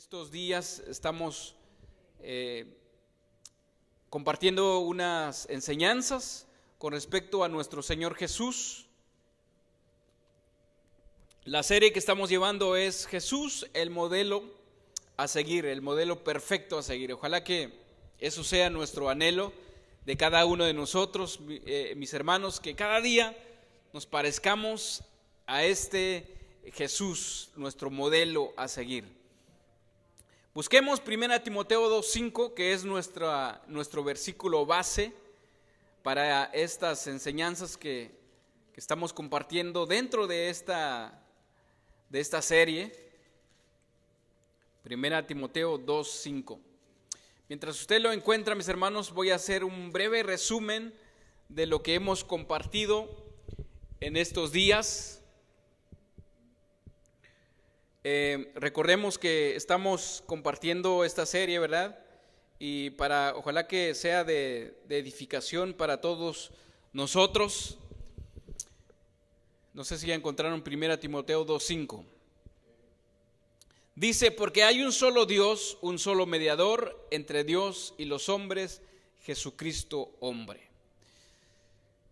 Estos días estamos compartiendo unas enseñanzas con respecto a nuestro Señor Jesús. La serie que estamos llevando es Jesús, el modelo a seguir, el modelo perfecto a seguir. Ojalá que eso sea nuestro anhelo de cada uno de nosotros, mis hermanos, que cada día nos parezcamos a este Jesús, nuestro modelo a seguir. Busquemos 1 Timoteo 2:5, que es nuestro versículo base para estas enseñanzas que estamos compartiendo dentro de esta serie. 1 Timoteo 2:5. Mientras usted lo encuentra, mis hermanos, voy a hacer un breve resumen de lo que hemos compartido en estos días. Recordemos que estamos compartiendo esta serie, ¿verdad? Y ojalá que sea de edificación para todos nosotros. No sé si ya encontraron 1 Timoteo 2:5. Dice: porque hay un solo Dios, un solo mediador entre Dios y los hombres, Jesucristo hombre.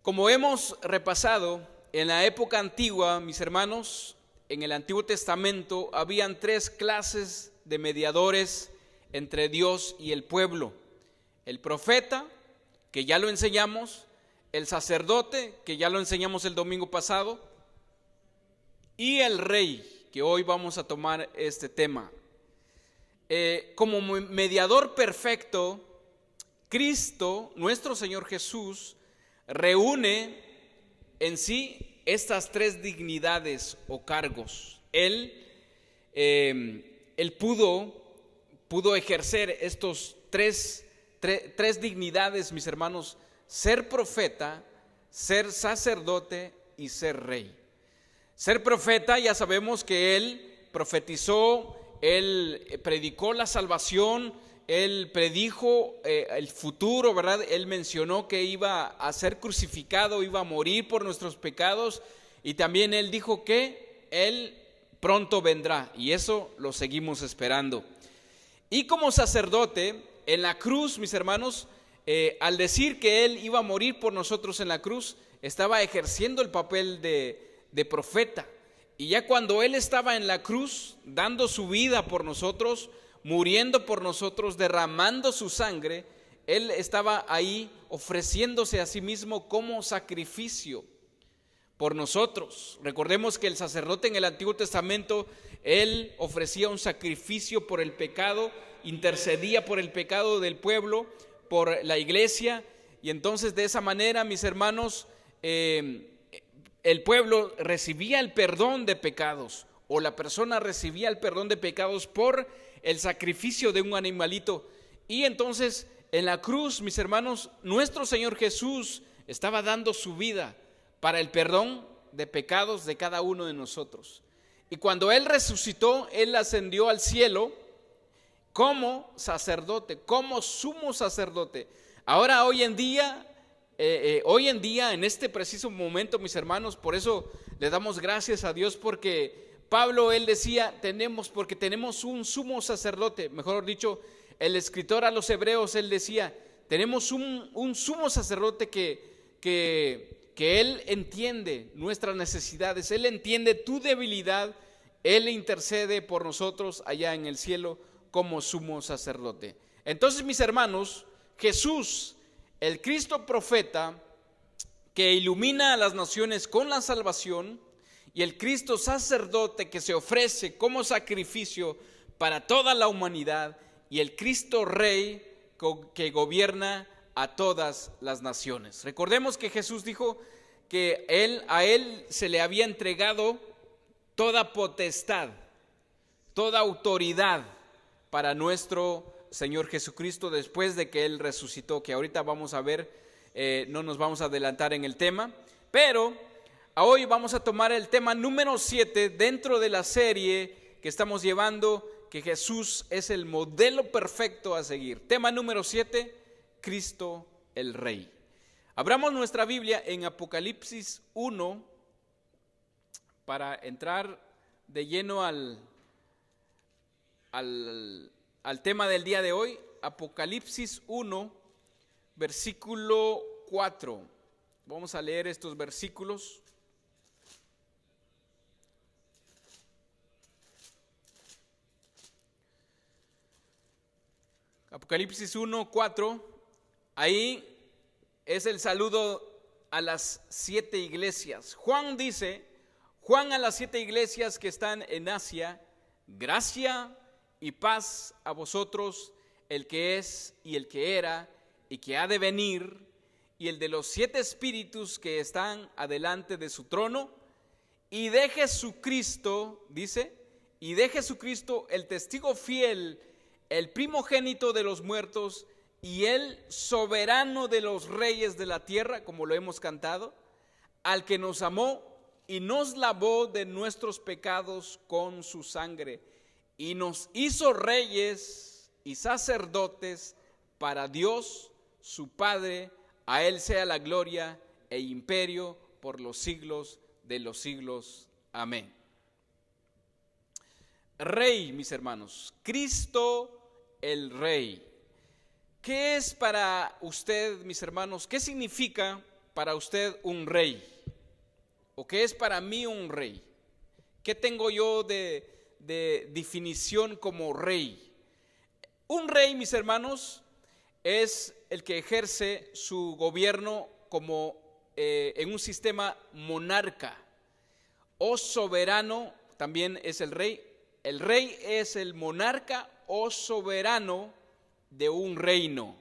Como hemos repasado, en la época antigua, mis hermanos, en el Antiguo Testamento habían 3 clases de mediadores entre Dios y el pueblo: el profeta, que ya lo enseñamos; el sacerdote, que ya lo enseñamos el domingo pasado; y el rey, que hoy vamos a tomar este tema. Como mediador perfecto, Cristo, nuestro Señor Jesús, reúne en sí estas 3 dignidades o cargos. Él pudo ejercer estos tres dignidades, mis hermanos: ser profeta, ser sacerdote y ser rey. Ser profeta, ya sabemos que él profetizó, él predicó la salvación, él predijo el futuro, ¿verdad? Él mencionó que iba a ser crucificado, iba a morir por nuestros pecados, y también él dijo que él pronto vendrá, y eso lo seguimos esperando. Y como sacerdote, en la cruz, mis hermanos, al decir que él iba a morir por nosotros en la cruz, estaba ejerciendo el papel de profeta. Y ya cuando él estaba en la cruz, dando su vida por nosotros, muriendo por nosotros, derramando su sangre, él estaba ahí ofreciéndose a sí mismo como sacrificio por nosotros. Recordemos que el sacerdote en el Antiguo Testamento, él ofrecía un sacrificio por el pecado, intercedía por el pecado del pueblo, por la iglesia, y entonces de esa manera, mis hermanos, el pueblo recibía el perdón de pecados, o la persona recibía el perdón de pecados por el sacrificio de un animalito. Y entonces en la cruz, mis hermanos, nuestro Señor Jesús estaba dando su vida para el perdón de pecados de cada uno de nosotros. Y cuando Él resucitó, Él ascendió al cielo como sacerdote, como sumo sacerdote. Ahora, hoy en día, en este preciso momento, mis hermanos, por eso le damos gracias a Dios, porque Pablo, él decía, porque tenemos un sumo sacerdote. Mejor dicho, el escritor a los hebreos, él decía, tenemos un sumo sacerdote que él entiende nuestras necesidades, él entiende tu debilidad, él intercede por nosotros allá en el cielo como sumo sacerdote. Entonces, mis hermanos, Jesús, el Cristo profeta, que ilumina a las naciones con la salvación, y el Cristo sacerdote, que se ofrece como sacrificio para toda la humanidad, y el Cristo rey, que gobierna a todas las naciones. Recordemos que Jesús dijo que a él se le había entregado toda potestad, toda autoridad para nuestro Señor Jesucristo después de que Él resucitó, que ahorita vamos a ver, no nos vamos a adelantar en el tema, pero hoy vamos a tomar el tema número 7 dentro de la serie que estamos llevando, que Jesús es el modelo perfecto a seguir. Tema número 7, Cristo el Rey. Abramos nuestra Biblia en Apocalipsis 1 para entrar de lleno al tema del día de hoy, Apocalipsis 1, versículo 4. Vamos a leer estos versículos. Apocalipsis 1, 4. Ahí es el saludo a las 7 iglesias. Juan dice, Juan a las 7 iglesias que están en Asia, gracia y paz a vosotros, el que es y el que era y que ha de venir, y el de los 7 espíritus que están adelante de su trono, y de Jesucristo, dice, y de Jesucristo el testigo fiel, el primogénito de los muertos, y el soberano de los reyes de la tierra, como lo hemos cantado, al que nos amó y nos lavó de nuestros pecados con su sangre, y nos hizo reyes y sacerdotes para Dios su Padre. A él sea la gloria e imperio por los siglos de los siglos. Amén. Rey, mis hermanos, Cristo el Rey. ¿Qué es para usted, mis hermanos? ¿Qué significa para usted un rey? ¿O qué es para mí un rey? ¿Qué tengo yo de definición como rey? Un rey, mis hermanos, es el que ejerce su gobierno como en un sistema monarca. O soberano también es el rey. El rey es el monarca o soberano de un reino.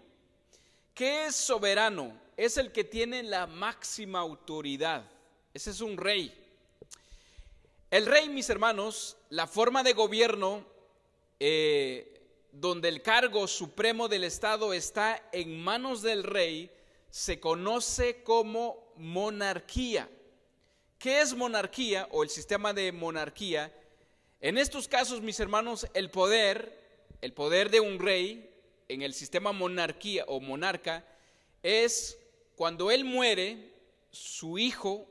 ¿Qué es soberano? Es el que tiene la máxima autoridad. Ese es un rey. El rey, mis hermanos, la forma de gobierno donde el cargo supremo del Estado está en manos del rey, se conoce como monarquía. ¿Qué es monarquía o el sistema de monarquía? En estos casos, mis hermanos, el poder de un rey en el sistema monarquía o monarca es cuando él muere, su hijo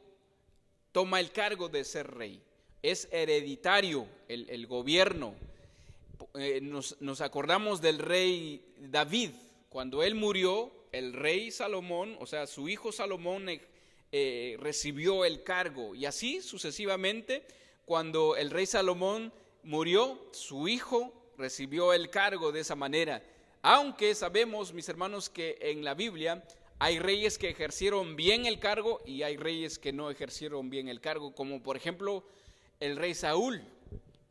toma el cargo de ser rey. Es hereditario el gobierno. Nos acordamos del rey David. Cuando él murió, el rey Salomón, o sea, su hijo Salomón recibió el cargo. Y así sucesivamente, cuando el rey Salomón murió, su hijo recibió el cargo de esa manera. Aunque sabemos, mis hermanos, que en la Biblia hay reyes que ejercieron bien el cargo y hay reyes que no ejercieron bien el cargo, como por ejemplo el rey Saúl.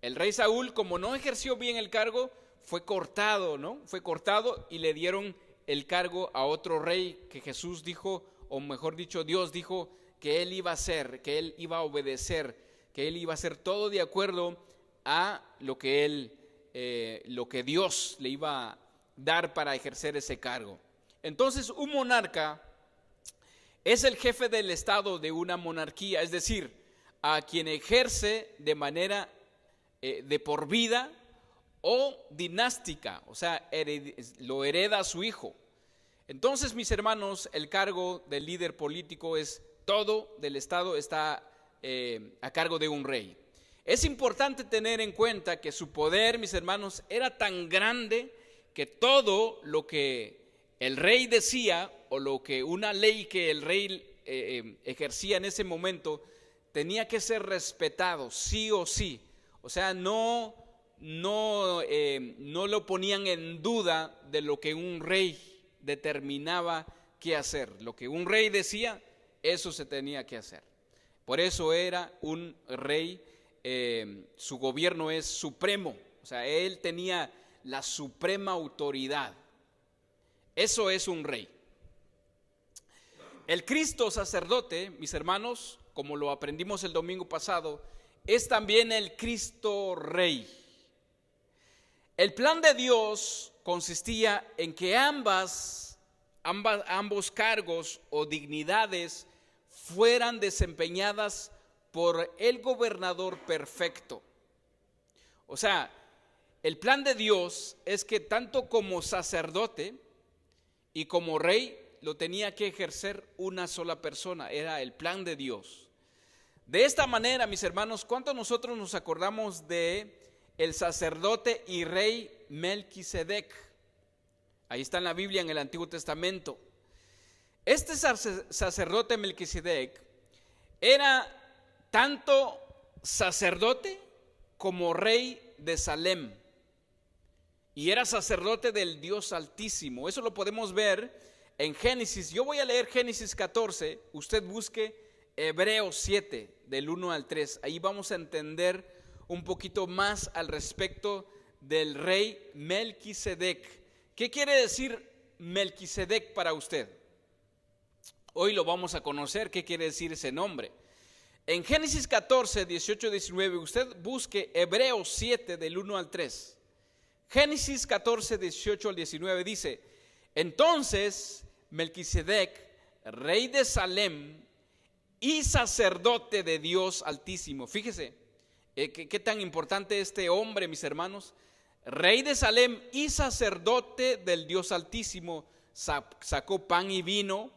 El rey Saúl, como no ejerció bien el cargo, fue cortado, ¿no? Fue cortado y le dieron el cargo a otro rey que Jesús dijo, o mejor dicho, Dios dijo que él iba a hacer, que él iba a obedecer, que él iba a hacer todo de acuerdo a lo que Dios le iba a dar para ejercer ese cargo. Entonces, un monarca es el jefe del estado de una monarquía, es decir, a quien ejerce de manera de por vida o dinástica, o sea, lo hereda a su hijo. Entonces, mis hermanos, el cargo del líder político es todo del estado está a cargo de un rey. Es importante tener en cuenta que su poder, mis hermanos, era tan grande que todo lo que el rey decía o lo que una ley que el rey ejercía en ese momento tenía que ser respetado sí o sí. O sea, no lo ponían en duda de lo que un rey determinaba que hacer. Lo que un rey decía, eso se tenía que hacer. Por eso era un rey, su gobierno es supremo. O sea, él tenía la suprema autoridad. Eso es un rey. El Cristo sacerdote, mis hermanos, como lo aprendimos el domingo pasado, es también el Cristo Rey. El plan de Dios consistía en que ambos cargos o dignidades fueran desempeñadas por el gobernador perfecto. O sea, el plan de Dios es que tanto como sacerdote y como rey lo tenía que ejercer una sola persona, era el plan de Dios. De esta manera, mis hermanos, ¿cuánto nosotros nos acordamos de el sacerdote y rey Melquisedec. Ahí está en la Biblia, en el Antiguo Testamento. Este sacerdote Melquisedec era tanto sacerdote como rey de Salem, y era sacerdote del Dios Altísimo. Eso lo podemos ver en Génesis. Yo voy a leer Génesis 14, usted busque Hebreos 7, del 1 al 3. Ahí vamos a entender un poquito más al respecto del rey Melquisedec. ¿Qué quiere decir Melquisedec para usted? Hoy lo vamos a conocer, qué quiere decir ese nombre. En Génesis 14, 18, 19, usted busque Hebreos 7 del 1 al 3. Génesis 14, 18 al 19 dice: entonces Melquisedec, rey de Salem y sacerdote de Dios Altísimo. Fíjese, qué tan importante este hombre, mis hermanos. Rey de Salem y sacerdote del Dios Altísimo, sacó pan y vino,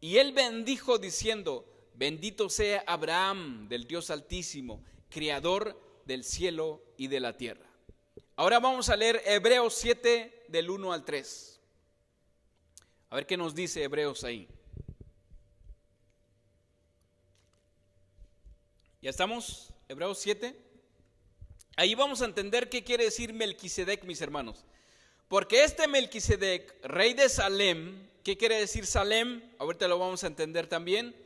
y él bendijo diciendo: bendito sea Abraham del Dios Altísimo, creador del cielo y de la tierra. Ahora vamos a leer Hebreos 7 del 1 al 3. A ver qué nos dice Hebreos ahí. ¿Ya estamos? Hebreos 7. Ahí vamos a entender qué quiere decir Melquisedec, mis hermanos. Porque este Melquisedec, rey de Salem, ¿qué quiere decir Salem? Ahorita lo vamos a entender también.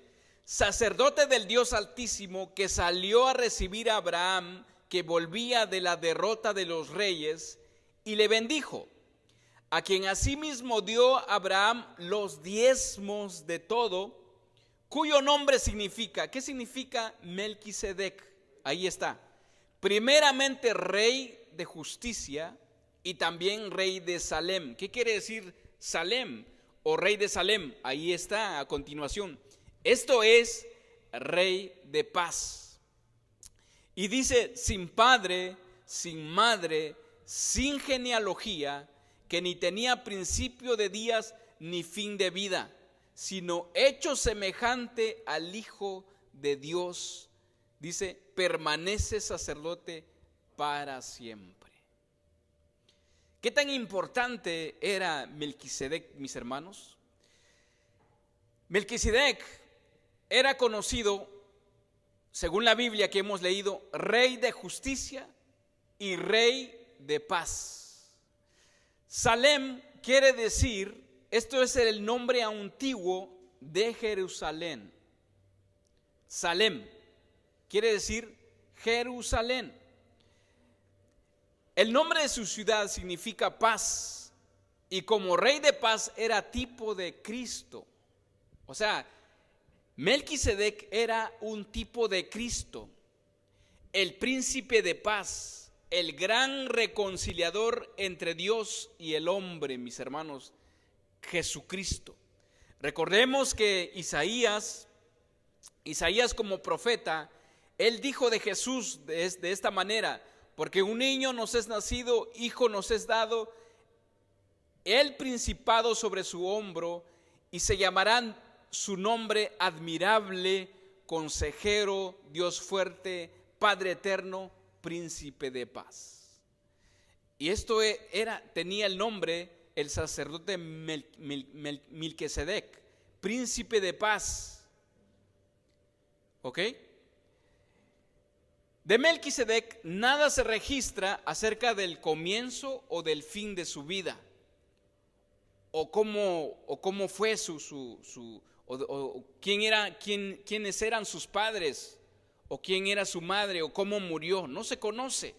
Sacerdote del Dios Altísimo, que salió a recibir a Abraham, que volvía de la derrota de los reyes, y le bendijo, a quien asimismo dio Abraham los diezmos de todo, cuyo nombre significa, ¿qué significa Melquisedec? Ahí está. Primeramente rey de justicia y también rey de Salem. ¿Qué quiere decir Salem o rey de Salem? Ahí está a continuación. Esto es rey de paz. Y dice: sin padre, sin madre, sin genealogía, que ni tenía principio de días ni fin de vida, sino hecho semejante al Hijo de Dios. Dice: permanece sacerdote para siempre. ¿Qué tan importante era Melquisedec, mis hermanos? Melquisedec era conocido, según la Biblia que hemos leído, rey de justicia y rey de paz. Salem quiere decir, esto es el nombre antiguo de Jerusalén. Salem quiere decir Jerusalén. El nombre de su ciudad significa paz, y como rey de paz era tipo de Cristo. O sea, Melquisedec era un tipo de Cristo, el príncipe de paz, el gran reconciliador entre Dios y el hombre, mis hermanos, Jesucristo. Recordemos que Isaías como profeta, él dijo de Jesús de esta manera: porque un niño nos es nacido, hijo nos es dado, el principado sobre su hombro, y se llamarán su nombre admirable, consejero, Dios fuerte, Padre eterno, príncipe de paz. Y esto tenía el nombre el sacerdote Melquisedec, príncipe de paz. ¿Ok? De Melquisedec nada se registra acerca del comienzo o del fin de su vida, o cómo fue quiénes eran sus padres, o quién era su madre, o cómo murió. No se conoce.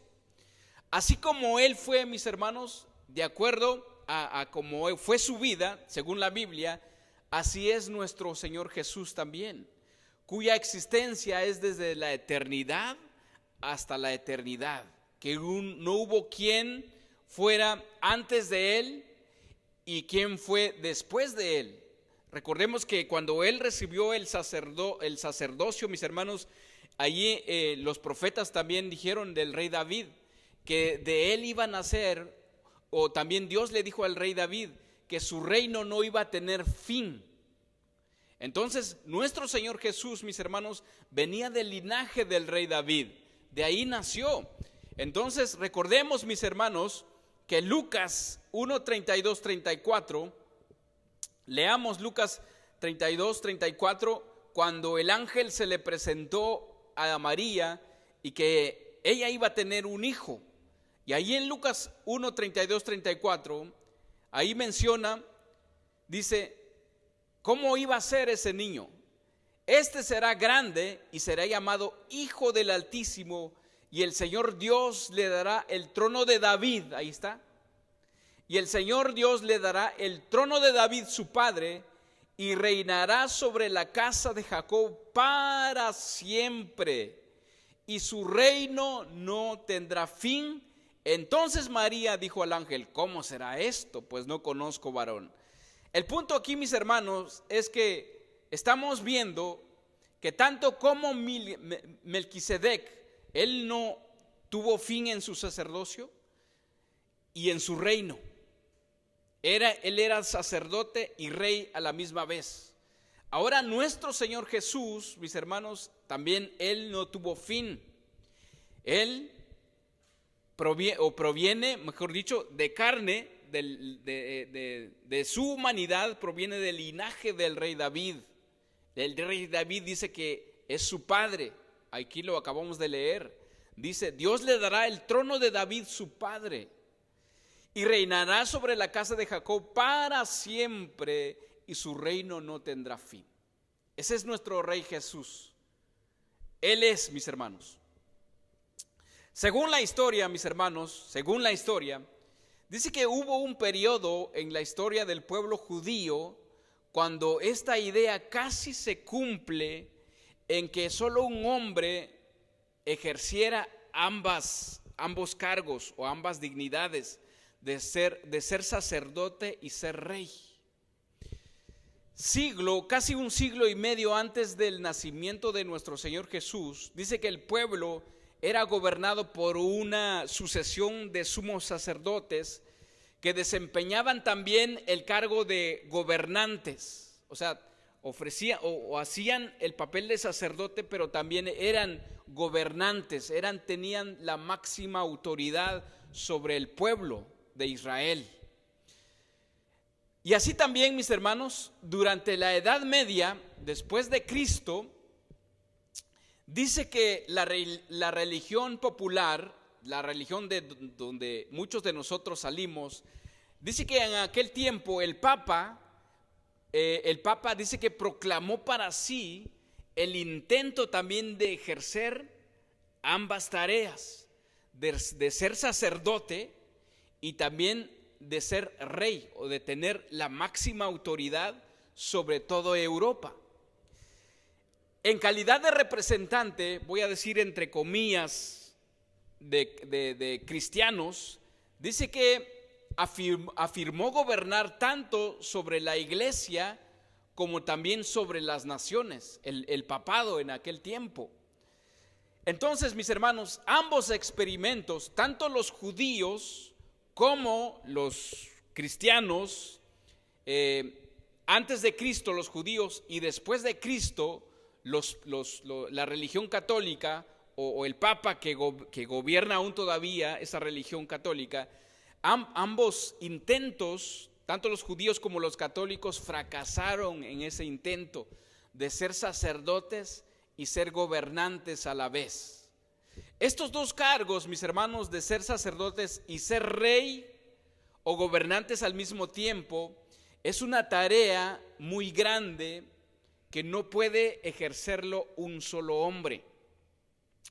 Así como él fue, mis hermanos, de acuerdo a cómo fue su vida, según la Biblia, así es nuestro Señor Jesús también, cuya existencia es desde la eternidad hasta la eternidad, que no hubo quien fuera antes de él y quien fue después de él. Recordemos que cuando él recibió el sacerdocio, mis hermanos, allí los profetas también dijeron del rey David que de él iba a nacer, o también Dios le dijo al rey David que su reino no iba a tener fin. Entonces nuestro Señor Jesús, mis hermanos, venía del linaje del rey David, de ahí nació. Entonces recordemos, mis hermanos, que Lucas 1, 32, 34, leamos Lucas 32, 34, cuando el ángel se le presentó a María y que ella iba a tener un hijo. Y ahí en Lucas 1, 32, 34, ahí menciona, dice, ¿cómo iba a ser ese niño? Este será grande y será llamado Hijo del Altísimo, y el Señor Dios le dará el trono de David. Ahí está. Y el Señor Dios le dará el trono de David su padre, y reinará sobre la casa de Jacob para siempre, y su reino no tendrá fin. Entonces María dijo al ángel, ¿cómo será esto? Pues no conozco varón. El punto aquí, mis hermanos, es que estamos viendo que tanto como Melquisedec, él no tuvo fin en su sacerdocio y en su reino. Él era sacerdote y rey a la misma vez. Ahora nuestro Señor Jesús, mis hermanos, también él no tuvo fin. Él proviene, mejor dicho, de carne, de su humanidad, proviene del linaje del rey David. El rey David dice que es su padre. Aquí lo acabamos de leer. Dice, Dios le dará el trono de David su padre, y reinará sobre la casa de Jacob para siempre, y su reino no tendrá fin. Ese es nuestro Rey Jesús. Él es, mis hermanos. Según la historia, mis hermanos, según la historia, dice que hubo un periodo en la historia del pueblo judío cuando esta idea casi se cumple, en que solo un hombre ejerciera ambos cargos o ambas dignidades de ser sacerdote y ser rey. Casi un siglo y medio antes del nacimiento de nuestro Señor Jesús, dice que el pueblo era gobernado por una sucesión de sumos sacerdotes que desempeñaban también el cargo de gobernantes. O sea, ofrecían o hacían el papel de sacerdote, pero también eran gobernantes, tenían la máxima autoridad sobre el pueblo de Israel. Y así también, mis hermanos, durante la Edad Media, después de Cristo, dice que la religión popular, la religión de donde muchos de nosotros salimos, dice que en aquel tiempo el Papa dice que proclamó para sí el intento también de ejercer ambas tareas, de ser sacerdote y también de ser rey, o de tener la máxima autoridad sobre toda Europa. En calidad de representante, voy a decir entre comillas, de cristianos, dice que afirmó gobernar tanto sobre la iglesia como también sobre las naciones, el papado en aquel tiempo. Entonces, mis hermanos, ambos experimentos, tanto los judíos como los cristianos, antes de Cristo los judíos y después de Cristo la religión católica o el Papa que gobierna aún todavía esa religión católica, ambos intentos, tanto los judíos como los católicos, fracasaron en ese intento de ser sacerdotes y ser gobernantes a la vez. Estos dos cargos, mis hermanos, de ser sacerdotes y ser rey o gobernantes al mismo tiempo, es una tarea muy grande que no puede ejercerlo un solo hombre.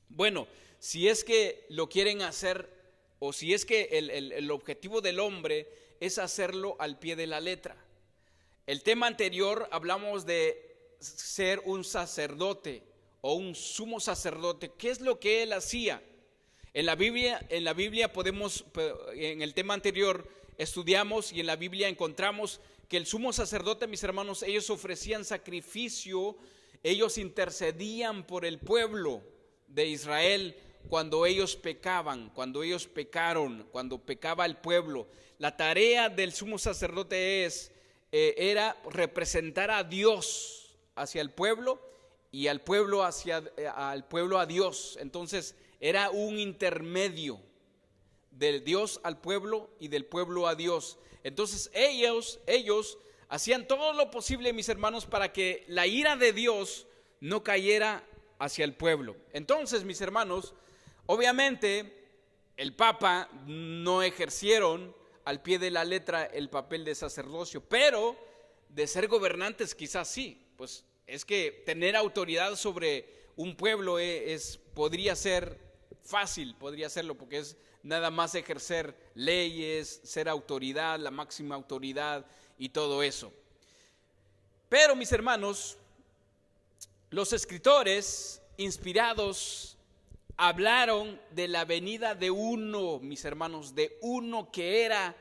Bueno, si es que lo quieren hacer, o si es que el objetivo del hombre es hacerlo al pie de la letra. El tema anterior hablamos de ser un sacerdote o un sumo sacerdote. ¿Qué es lo que él hacía? En la Biblia podemos, en el tema anterior estudiamos y en la Biblia encontramos que el sumo sacerdote, mis hermanos, ellos ofrecían sacrificio, ellos intercedían por el pueblo de Israel cuando ellos pecaban, cuando ellos pecaron, cuando pecaba el pueblo. La tarea del sumo sacerdote era representar a Dios hacia el pueblo y al pueblo a Dios. Entonces era un intermedio de Dios al pueblo y del pueblo a Dios. Entonces ellos hacían todo lo posible, mis hermanos, para que la ira de Dios no cayera hacia el pueblo. Entonces, mis hermanos, obviamente el Papa no ejercieron al pie de la letra el papel de sacerdocio, pero de ser gobernantes quizás sí. Pues es que tener autoridad sobre un pueblo podría ser fácil, podría serlo, porque es nada más ejercer leyes, ser autoridad, la máxima autoridad y todo eso. Pero, mis hermanos, los escritores inspirados hablaron de la venida de uno, mis hermanos, de uno que era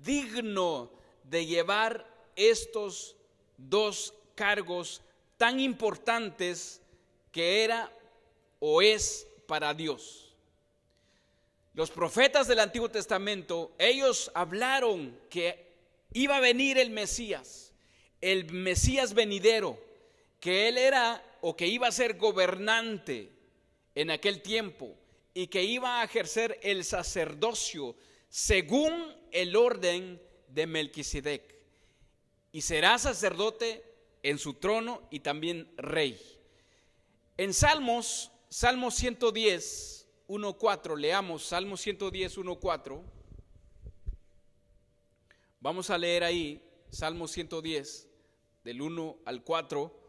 digno de llevar estos dos cargos tan importantes que era o es para Dios. Los profetas del Antiguo Testamento, ellos hablaron que iba a venir el Mesías venidero, que él era o que iba a ser gobernante en aquel tiempo y que iba a ejercer el sacerdocio según el orden de Melquisedec, y será sacerdote en su trono y también rey. En Salmo 110, 1:4, leamos Salmo 110, 1:4. Vamos a leer ahí Salmo 110, del 1 al 4.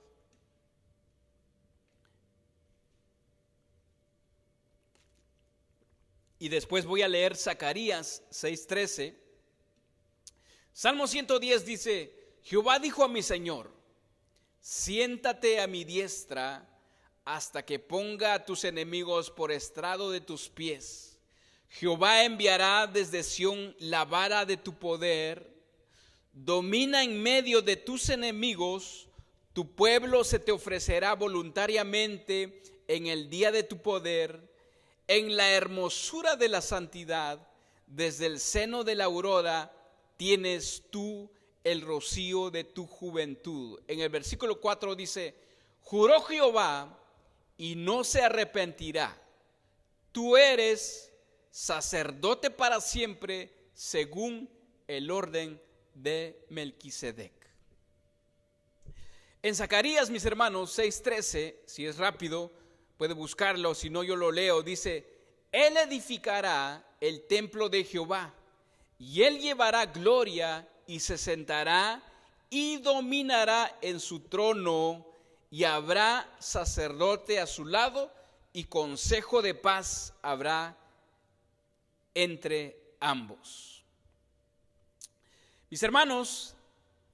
Y después voy a leer Zacarías 6:13. Salmo 110 dice: Jehová dijo a mi Señor, siéntate a mi diestra hasta que ponga a tus enemigos por estrado de tus pies. Jehová enviará desde Sión la vara de tu poder, domina en medio de tus enemigos, tu pueblo se te ofrecerá voluntariamente en el día de tu poder, en la hermosura de la santidad, desde el seno de la aurora tienes tú el rocío de tu juventud. En el versículo 4 dice: juró Jehová y no se arrepentirá, tú eres sacerdote para siempre según el orden de Melquisedec. En Zacarías, mis hermanos, 6:13, si es rápido puede buscarlo, si no yo lo leo, dice: él edificará el templo de Jehová y él llevará gloria y se sentará y dominará en su trono, y habrá sacerdote a su lado y consejo de paz habrá entre ambos. Mis hermanos,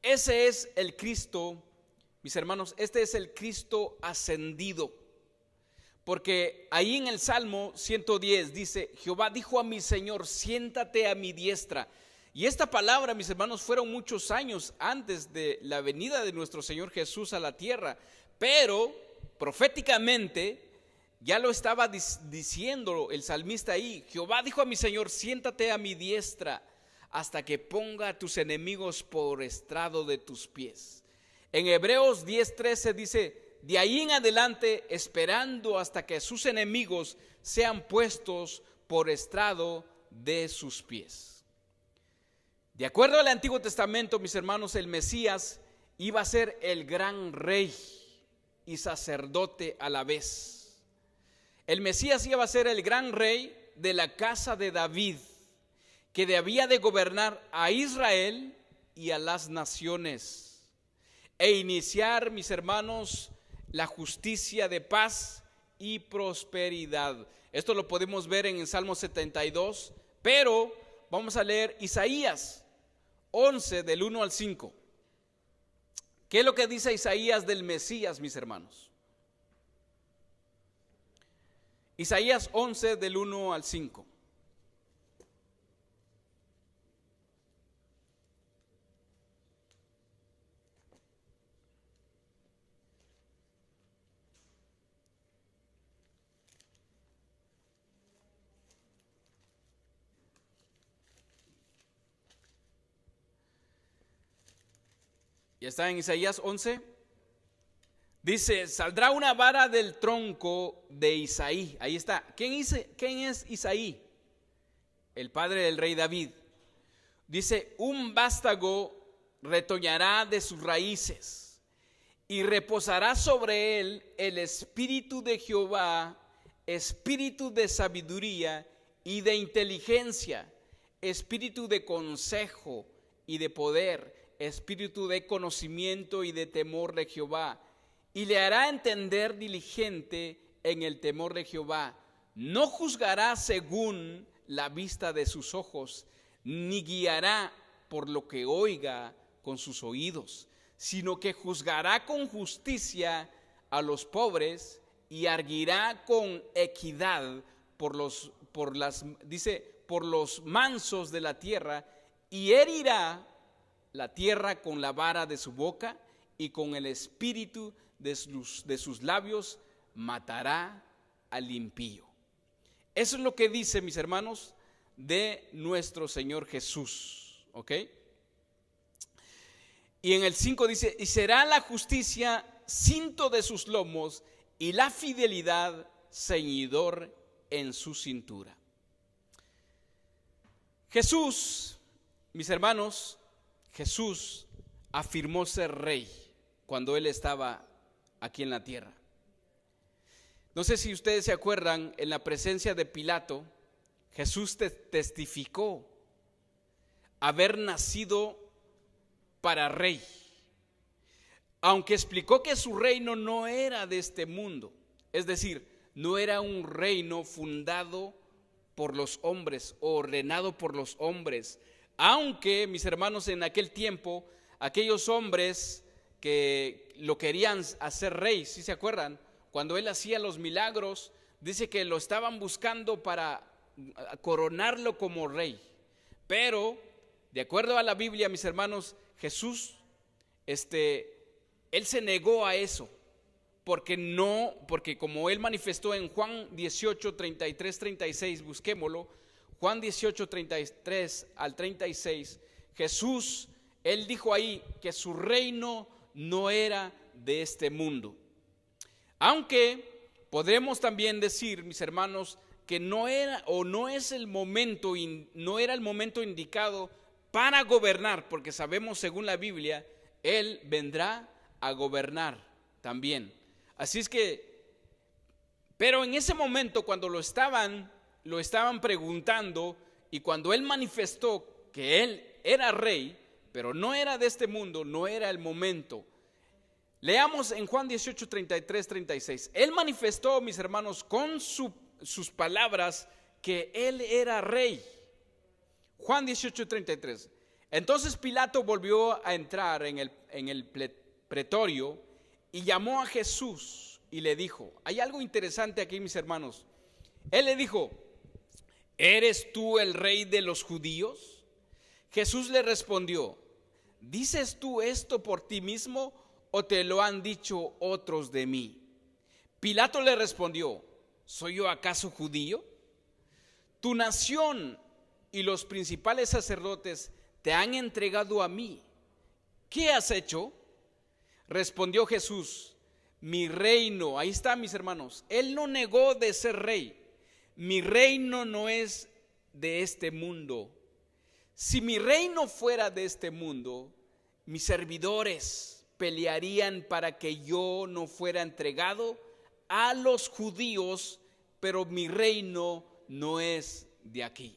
ese es el Cristo, mis hermanos, este es el Cristo ascendido. Porque ahí en el Salmo 110 dice: Jehová dijo a mi Señor, siéntate a mi diestra. Y esta palabra, mis hermanos, fueron muchos años antes de la venida de nuestro Señor Jesús a la tierra. Pero proféticamente ya lo estaba diciendo el salmista ahí: Jehová dijo a mi Señor, siéntate a mi diestra hasta que ponga a tus enemigos por estrado de tus pies. En Hebreos 10:13 dice: de ahí en adelante, esperando hasta que sus enemigos sean puestos por estrado de sus pies. De acuerdo al Antiguo Testamento, mis hermanos, el Mesías iba a ser el gran rey y sacerdote a la vez. El Mesías iba a ser el gran rey de la casa de David, que debía de gobernar a Israel y a las naciones, e iniciar, mis hermanos, la justicia de paz y prosperidad. Esto lo podemos ver en el Salmo 72, pero vamos a leer Isaías 11 del 1 al 5. ¿Qué es lo que dice Isaías del Mesías, mis hermanos? Isaías 11 del 1 al 5. ¿Ya está en Isaías 11? Dice, saldrá una vara del tronco de Isaí. Ahí está. ¿Quién es Isaí? El padre del rey David. Dice, un vástago retoñará de sus raíces y reposará sobre él el espíritu de Jehová, espíritu de sabiduría y de inteligencia, espíritu de consejo y de poder, espíritu de conocimiento y de temor de Jehová. Y le hará entender diligente en el temor de Jehová. No juzgará según la vista de sus ojos, ni guiará por lo que oiga con sus oídos, sino que juzgará con justicia a los pobres y arguirá con equidad por los mansos de la tierra, y herirá la tierra con la vara de su boca, y con el espíritu de sus labios matará al impío. Eso es lo que dice, mis hermanos, de nuestro Señor Jesús, ¿ok? Y en el 5 dice, y será la justicia cinto de sus lomos y la fidelidad ceñidor en su cintura. Jesús, mis hermanos, Jesús afirmó ser rey cuando él estaba aquí en la tierra. No sé si ustedes se acuerdan, en la presencia de Pilato, Jesús testificó haber nacido para rey, aunque explicó que su reino no era de este mundo, es decir, no era un reino fundado por los hombres o ordenado por los hombres, aunque, mis hermanos, en aquel tiempo, aquellos hombres que lo querían hacer rey, ¿sí se acuerdan? Cuando él hacía los milagros, dice que lo estaban buscando para coronarlo como rey. Pero, de acuerdo a la Biblia, mis hermanos, Jesús, él se negó a eso, porque como él manifestó en Juan 18, 33, 36, busquémoslo, Juan 18, 33 al 36, Jesús, él dijo ahí que su reino no era de este mundo. Aunque podremos también decir, mis hermanos, que no era o no es el momento, no era el momento indicado para gobernar, porque sabemos según la Biblia, él vendrá a gobernar también. Así es que, pero en ese momento cuando lo estaban preguntando y cuando él manifestó que él era rey, pero no era de este mundo, no era el momento. Leamos en Juan 18, 33, 36. Él manifestó, mis hermanos, con sus palabras que él era rey. Juan 18, 33. Entonces Pilato volvió a entrar en el pretorio y llamó a Jesús y le dijo, hay algo interesante aquí, mis hermanos. Él le dijo, ¿eres tú el rey de los judíos? Jesús le respondió, ¿dices tú esto por ti mismo o te lo han dicho otros de mí? Pilato le respondió, ¿soy yo acaso judío? Tu nación y los principales sacerdotes te han entregado a mí. ¿Qué has hecho? Respondió Jesús, mi reino, ahí está, mis hermanos, él no negó de ser rey. Mi reino no es de este mundo. Si mi reino fuera de este mundo, mis servidores pelearían para que yo no fuera entregado a los judíos, pero mi reino no es de aquí.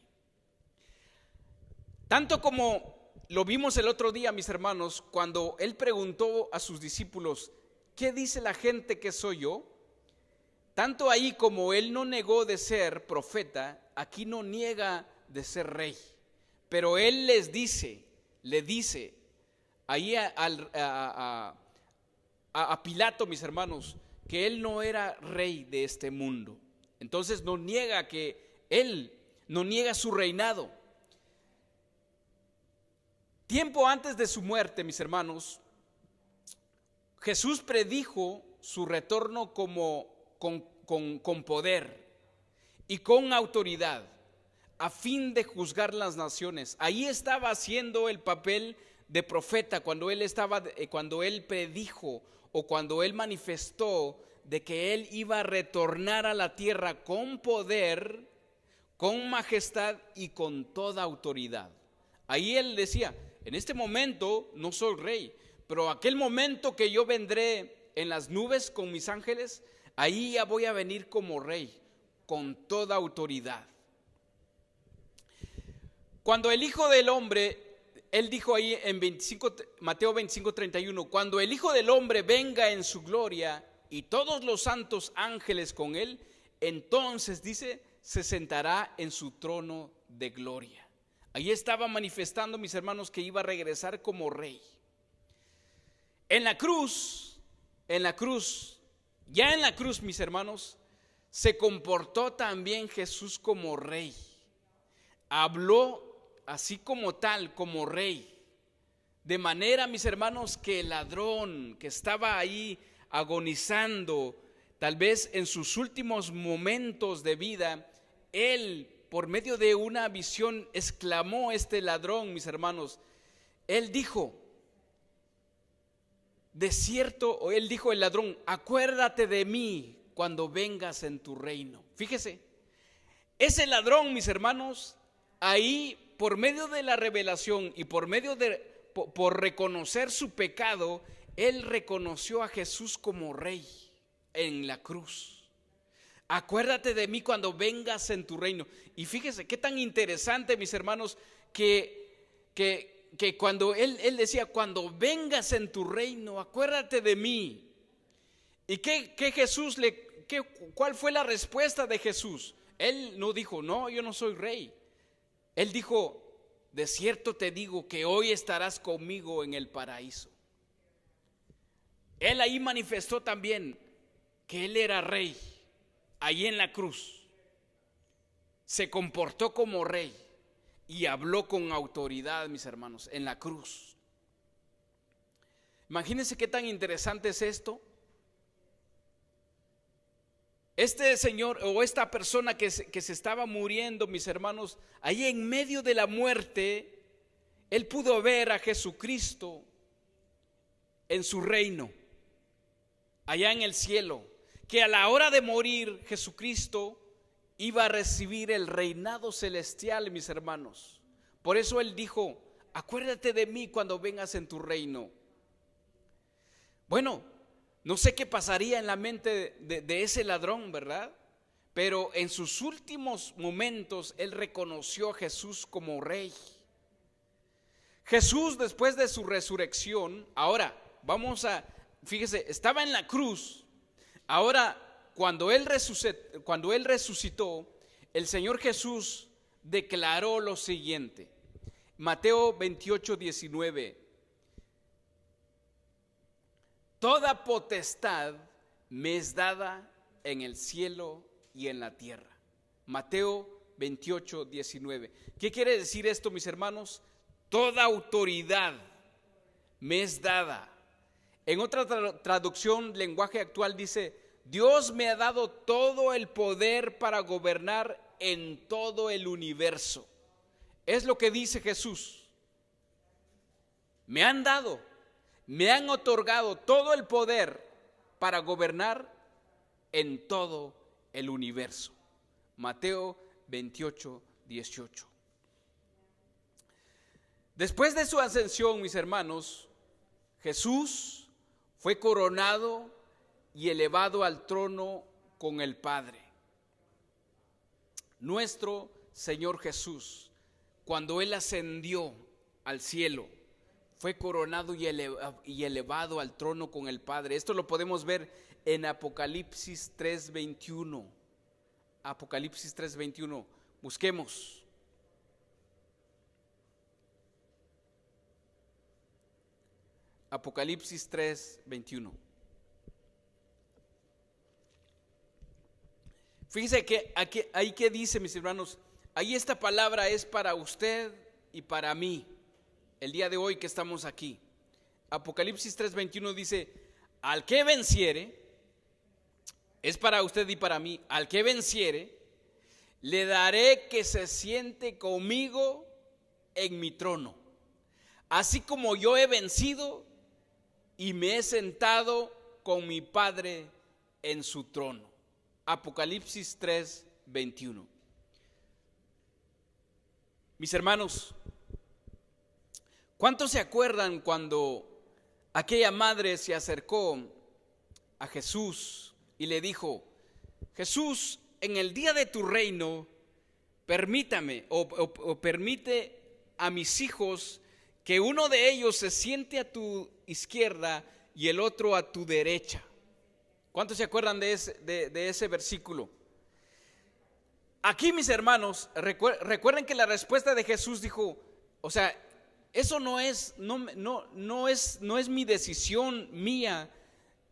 Tanto como lo vimos el otro día, mis hermanos, cuando él preguntó a sus discípulos, ¿qué dice la gente que soy yo? Tanto ahí como él no negó de ser profeta, aquí no niega de ser rey. Pero él le dice ahí a Pilato, mis hermanos, que él no era rey de este mundo. Entonces no niega su reinado. Tiempo antes de su muerte, mis hermanos, Jesús predijo su retorno con poder y con autoridad a fin de juzgar las naciones. Ahí estaba haciendo el papel de profeta cuando él predijo o cuando Él manifestó de que Él iba a retornar a la tierra con poder, con majestad y con toda autoridad. Ahí Él decía, en este momento no soy rey, pero aquel momento que yo vendré en las nubes con mis ángeles, ahí ya voy a venir como rey, con toda autoridad. Cuando el Hijo del Hombre, Él dijo ahí en Mateo 25:31, cuando el Hijo del Hombre venga en su gloria y todos los santos ángeles con Él, entonces dice, se sentará en su trono de gloria. Ahí estaba manifestando, mis hermanos, que iba a regresar como rey. En la cruz, ya en la cruz, mis hermanos, se comportó también Jesús como rey. Habló así como tal, como rey. De manera, mis hermanos, que el ladrón que estaba ahí agonizando, tal vez en sus últimos momentos de vida, él, por medio de una visión, exclamó este ladrón, mis hermanos. Él dijo, de cierto, él dijo el ladrón, acuérdate de mí cuando vengas en tu reino. Fíjese, ese ladrón, mis hermanos, ahí por medio de la revelación y por reconocer su pecado, él reconoció a Jesús como rey en la cruz. Acuérdate de mí cuando vengas en tu reino. Y fíjese qué tan interesante, mis hermanos, que cuando él decía, cuando vengas en tu reino, acuérdate de mí. ¿Y cuál fue la respuesta de Jesús? Él no dijo, no, yo no soy rey. Él dijo, de cierto te digo que hoy estarás conmigo en el paraíso. Él ahí manifestó también que él era rey, ahí en la cruz. Se comportó como rey y habló con autoridad, mis hermanos, en la cruz. Imagínense qué tan interesante es esto. Este señor o esta persona que se estaba muriendo, mis hermanos, ahí en medio de la muerte, él pudo ver a Jesucristo en su reino, allá en el cielo, que a la hora de morir Jesucristo iba a recibir el reinado celestial, mis hermanos. Por eso él dijo, acuérdate de mí cuando vengas en tu reino. Bueno, no sé qué pasaría en la mente de ese ladrón, ¿verdad? Pero en sus últimos momentos él reconoció a Jesús como rey. Jesús, después de su resurrección, ahora fíjese, estaba en la cruz. Ahora, cuando él resucitó, el Señor Jesús declaró lo siguiente. Mateo 28:19. Toda potestad me es dada en el cielo y en la tierra. Mateo 28:19. ¿Qué quiere decir esto, mis hermanos? Toda autoridad me es dada. En otra traducción, lenguaje actual, dice, Dios me ha dado todo el poder para gobernar en todo el universo. Es lo que dice Jesús. Me han otorgado todo el poder para gobernar en todo el universo. Mateo 28:18. Después de su ascensión, mis hermanos, Jesús fue coronado y elevado al trono con el Padre. Nuestro Señor Jesús, cuando Él ascendió al cielo, fue coronado y elevado al trono con el Padre. Esto lo podemos ver en Apocalipsis 3:21. Apocalipsis 3:21. Busquemos. Apocalipsis 3:21. Fíjense que ahí que dice, mis hermanos, ahí esta palabra es para usted y para mí, el día de hoy que estamos aquí. Apocalipsis 3:21 dice, al que venciere, es para usted y para mí, al que venciere, le daré que se siente conmigo en mi trono, así como yo he vencido y me he sentado con mi Padre en su trono. Apocalipsis 3:21. Mis hermanos, ¿cuántos se acuerdan cuando aquella madre se acercó a Jesús y le dijo: Jesús, en el día de tu reino, permítame o permite a mis hijos que uno de ellos se siente a tu izquierda y el otro a tu derecha? ¿Cuántos se acuerdan de ese versículo? Aquí, mis hermanos, recuerden que la respuesta de Jesús dijo, o sea, eso no es mi decisión mía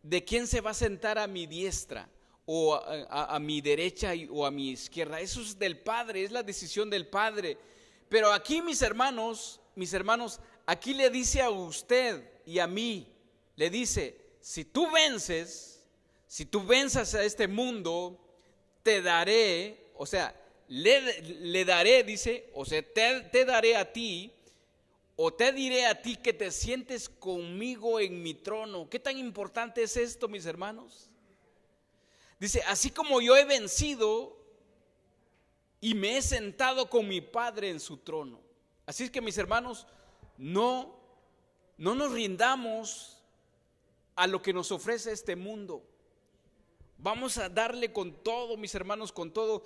de quién se va a sentar a mi diestra o a mi derecha o a mi izquierda. Eso es del Padre, es la decisión del Padre. Pero aquí, mis hermanos, aquí le dice a usted y a mí, le dice: si tú vences a este mundo, te daré, o sea, le daré, dice, o sea, te daré a ti, o te diré a ti que te sientes conmigo en mi trono. ¿Qué tan importante es esto, mis hermanos? Dice: así como yo he vencido y me he sentado con mi Padre en su trono. Así es que, mis hermanos, no nos rindamos a lo que nos ofrece este mundo. Vamos a darle con todo, mis hermanos, con todas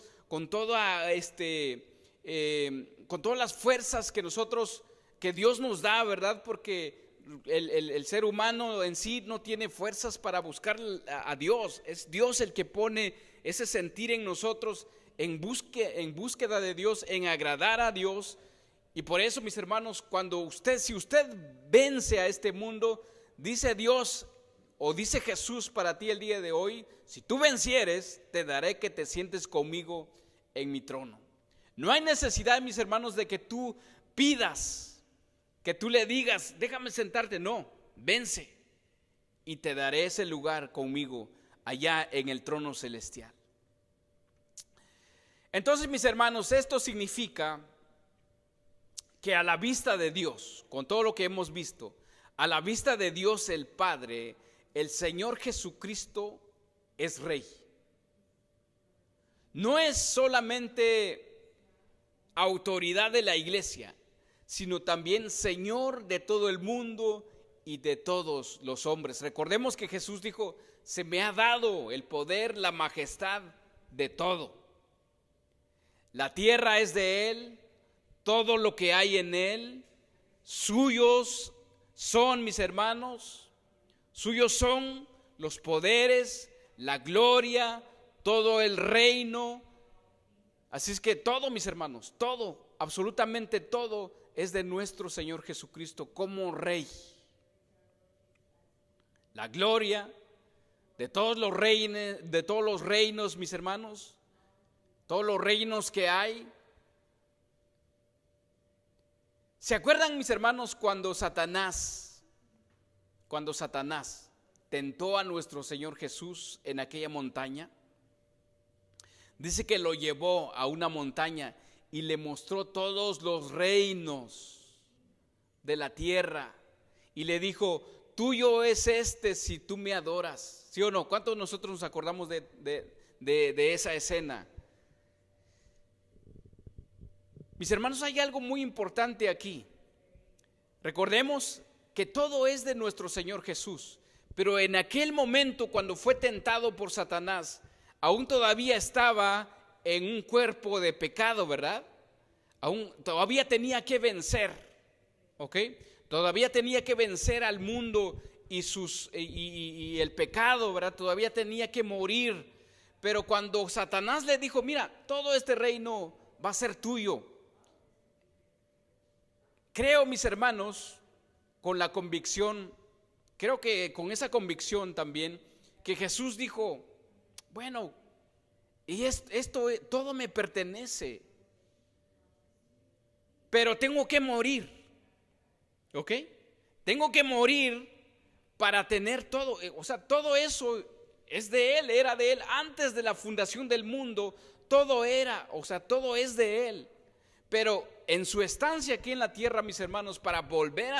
las fuerzas que Dios nos da, ¿verdad? Porque el ser humano en sí no tiene fuerzas para buscar a Dios. Es Dios el que pone ese sentir en nosotros, en búsqueda de Dios, en agradar a Dios. Y por eso, mis hermanos, si usted vence a este mundo, dice Dios o dice Jesús para ti el día de hoy: si tú vencieres, te daré que te sientes conmigo en mi trono. No hay necesidad, mis hermanos, de que tú pidas, que tú le digas: déjame sentarte. No, vence y te daré ese lugar conmigo allá en el trono celestial. Entonces, mis hermanos, esto significa que a la vista de Dios, con todo lo que hemos visto, a la vista de Dios el Padre, el Señor Jesucristo es Rey. No es solamente autoridad de la iglesia, sino también Señor de todo el mundo y de todos los hombres. Recordemos que Jesús dijo: se me ha dado el poder, la majestad de todo. La tierra es de Él, todo lo que hay en Él. Suyos son, mis hermanos, suyos son los poderes, la gloria, todo el reino. Así es que todo, mis hermanos, todo, absolutamente todo es de nuestro Señor Jesucristo como Rey. La gloria de todos los reinos, mis hermanos, todos los reinos que hay. ¿Se acuerdan, mis hermanos, cuando Satanás tentó a nuestro Señor Jesús en aquella montaña? Dice que lo llevó a una montaña y le mostró todos los reinos de la tierra y le dijo: tuyo es si tú me adoras. ¿Sí o no? ¿Cuántos de nosotros nos acordamos de esa escena? Mis hermanos, hay algo muy importante aquí. Recordemos que todo es de nuestro Señor Jesús, pero en aquel momento, cuando fue tentado por Satanás, aún todavía estaba en un cuerpo de pecado, ¿verdad? Aún todavía tenía que vencer, ¿ok? Todavía tenía que vencer al mundo y el pecado, ¿verdad? Todavía tenía que morir. Pero cuando Satanás le dijo: mira, todo este reino va a ser tuyo. Creo, mis hermanos, con la convicción, creo que con esa convicción también, que Jesús dijo: bueno, y esto todo me pertenece, pero tengo que morir, ¿ok? Tengo que morir para tener todo. O sea, todo eso es de Él, era de Él antes de la fundación del mundo. Todo es de Él. Pero en su estancia aquí en la tierra, mis hermanos, para volver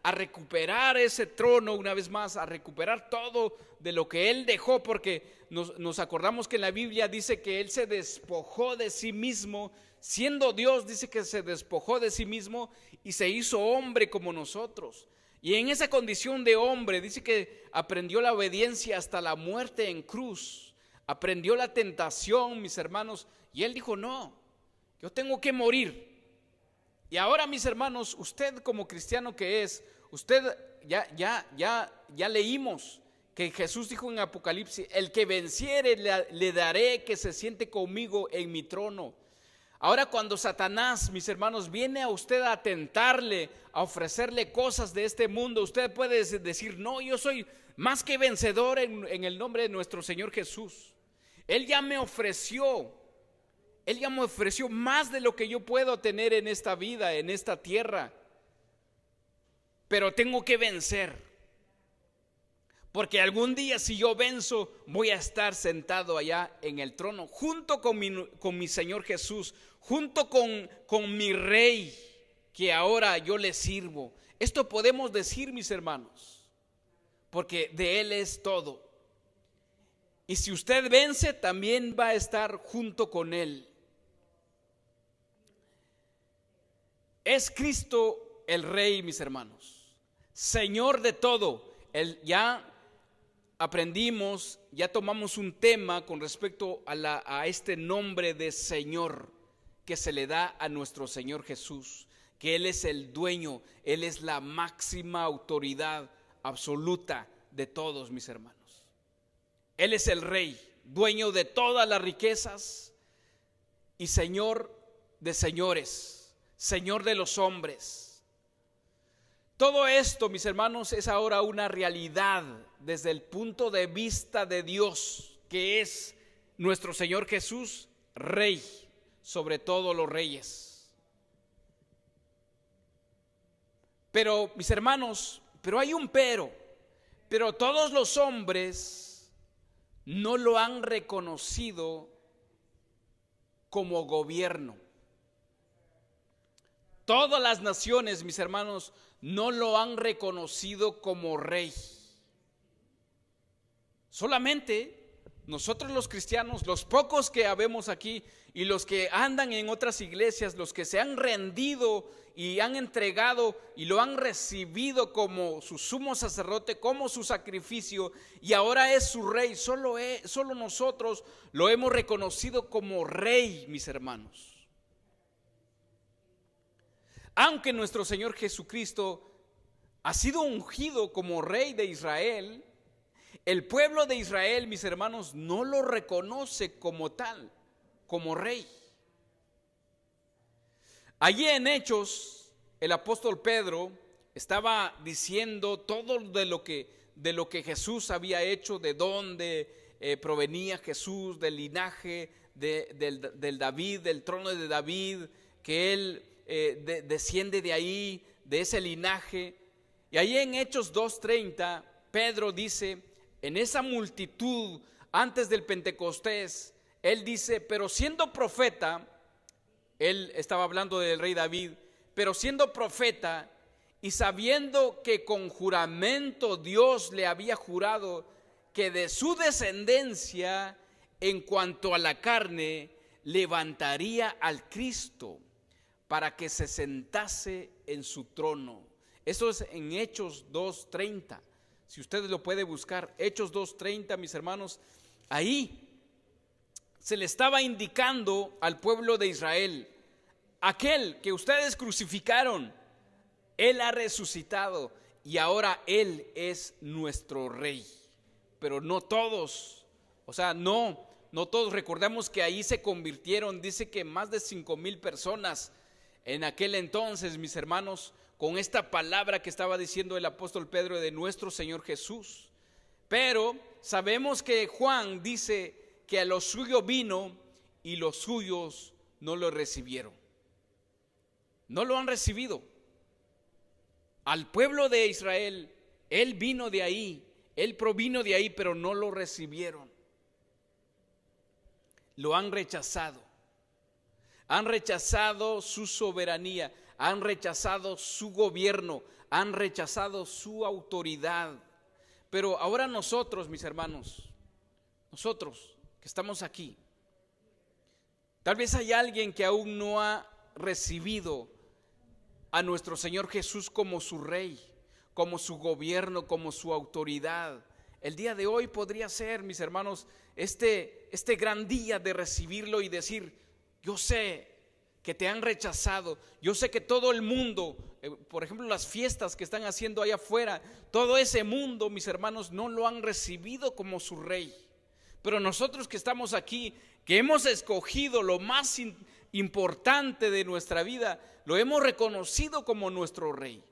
a recuperar ese trono una vez más, a recuperar todo de lo que Él dejó, porque nos acordamos que en la Biblia dice que Él se despojó de sí mismo, siendo Dios, dice que se despojó de sí mismo y se hizo hombre como nosotros. Y en esa condición de hombre, dice que aprendió la obediencia hasta la muerte en cruz, aprendió la tentación, mis hermanos, y Él dijo: no, yo tengo que morir. Y ahora, mis hermanos, usted como cristiano que es, usted ya leímos que Jesús dijo en Apocalipsis: el que venciere le daré que se siente conmigo en mi trono. Ahora, cuando Satanás, mis hermanos, viene a usted a tentarle, a ofrecerle cosas de este mundo, usted puede decir: no, yo soy más que vencedor en el nombre de nuestro Señor Jesús. Él ya me ofreció más de lo que yo puedo tener en esta vida, en esta tierra. Pero tengo que vencer, porque algún día, si yo venzo, voy a estar sentado allá en el trono, junto con mi Señor Jesús, junto con mi Rey, que ahora yo le sirvo. Esto podemos decir, mis hermanos, porque de Él es todo. Y si usted vence, también va a estar junto con Él. Es Cristo el Rey, mis hermanos, Señor de todo. Ya aprendimos, ya tomamos un tema con respecto a este nombre de Señor que se le da a nuestro Señor Jesús, que Él es el dueño, Él es la máxima autoridad absoluta de todos, mis hermanos. Él es el Rey, dueño de todas las riquezas y Señor de señores, Señor de los hombres. Todo esto, mis hermanos, es ahora una realidad desde el punto de vista de Dios, que es nuestro Señor Jesús, Rey sobre todos los reyes. Pero, mis hermanos, pero hay un pero todos los hombres no lo han reconocido como gobierno. Todas las naciones, mis hermanos, no lo han reconocido como rey. Solamente nosotros los cristianos, los pocos que habemos aquí y los que andan en otras iglesias, los que se han rendido y han entregado y lo han recibido como su sumo sacerdote, como su sacrificio, y ahora es su rey, solo nosotros lo hemos reconocido como rey, mis hermanos. Aunque nuestro Señor Jesucristo ha sido ungido como rey de Israel, el pueblo de Israel, mis hermanos, no lo reconoce como tal, como rey. Allí en Hechos, el apóstol Pedro estaba diciendo todo de lo que Jesús había hecho, de dónde provenía Jesús, del linaje del David, del trono de David, que él desciende de ahí, de ese linaje. Y ahí en Hechos 2:30, Pedro dice, en esa multitud antes del Pentecostés, él dice: pero siendo profeta, él estaba hablando del rey David, pero siendo profeta y sabiendo que con juramento Dios le había jurado que de su descendencia, en cuanto a la carne, levantaría al Cristo para que se sentase en su trono. Eso es en Hechos 2:30. Si ustedes lo pueden buscar, Hechos 2:30, mis hermanos, ahí se le estaba indicando al pueblo de Israel: aquel que ustedes crucificaron, Él ha resucitado y ahora Él es nuestro rey. Pero no todos, no todos. Recordamos que ahí se convirtieron, dice que más de 5,000 personas en aquel entonces, mis hermanos, con esta palabra que estaba diciendo el apóstol Pedro de nuestro Señor Jesús. Pero sabemos que Juan dice que a lo suyo vino y los suyos no lo recibieron. No lo han recibido. Al pueblo de Israel, Él vino de ahí, Él provino de ahí, pero no lo recibieron. Lo han rechazado. Han rechazado su soberanía, han rechazado su gobierno, han rechazado su autoridad. Pero ahora nosotros, mis hermanos, nosotros que estamos aquí, tal vez hay alguien que aún no ha recibido a nuestro Señor Jesús como su Rey, como su gobierno, como su autoridad. El día de hoy podría ser, mis hermanos, este gran día de recibirlo y decir: yo sé que te han rechazado, yo sé que todo el mundo, por ejemplo las fiestas que están haciendo allá afuera, todo ese mundo, mis hermanos, no lo han recibido como su Rey. Pero nosotros que estamos aquí, que hemos escogido lo más importante de nuestra vida, lo hemos reconocido como nuestro Rey.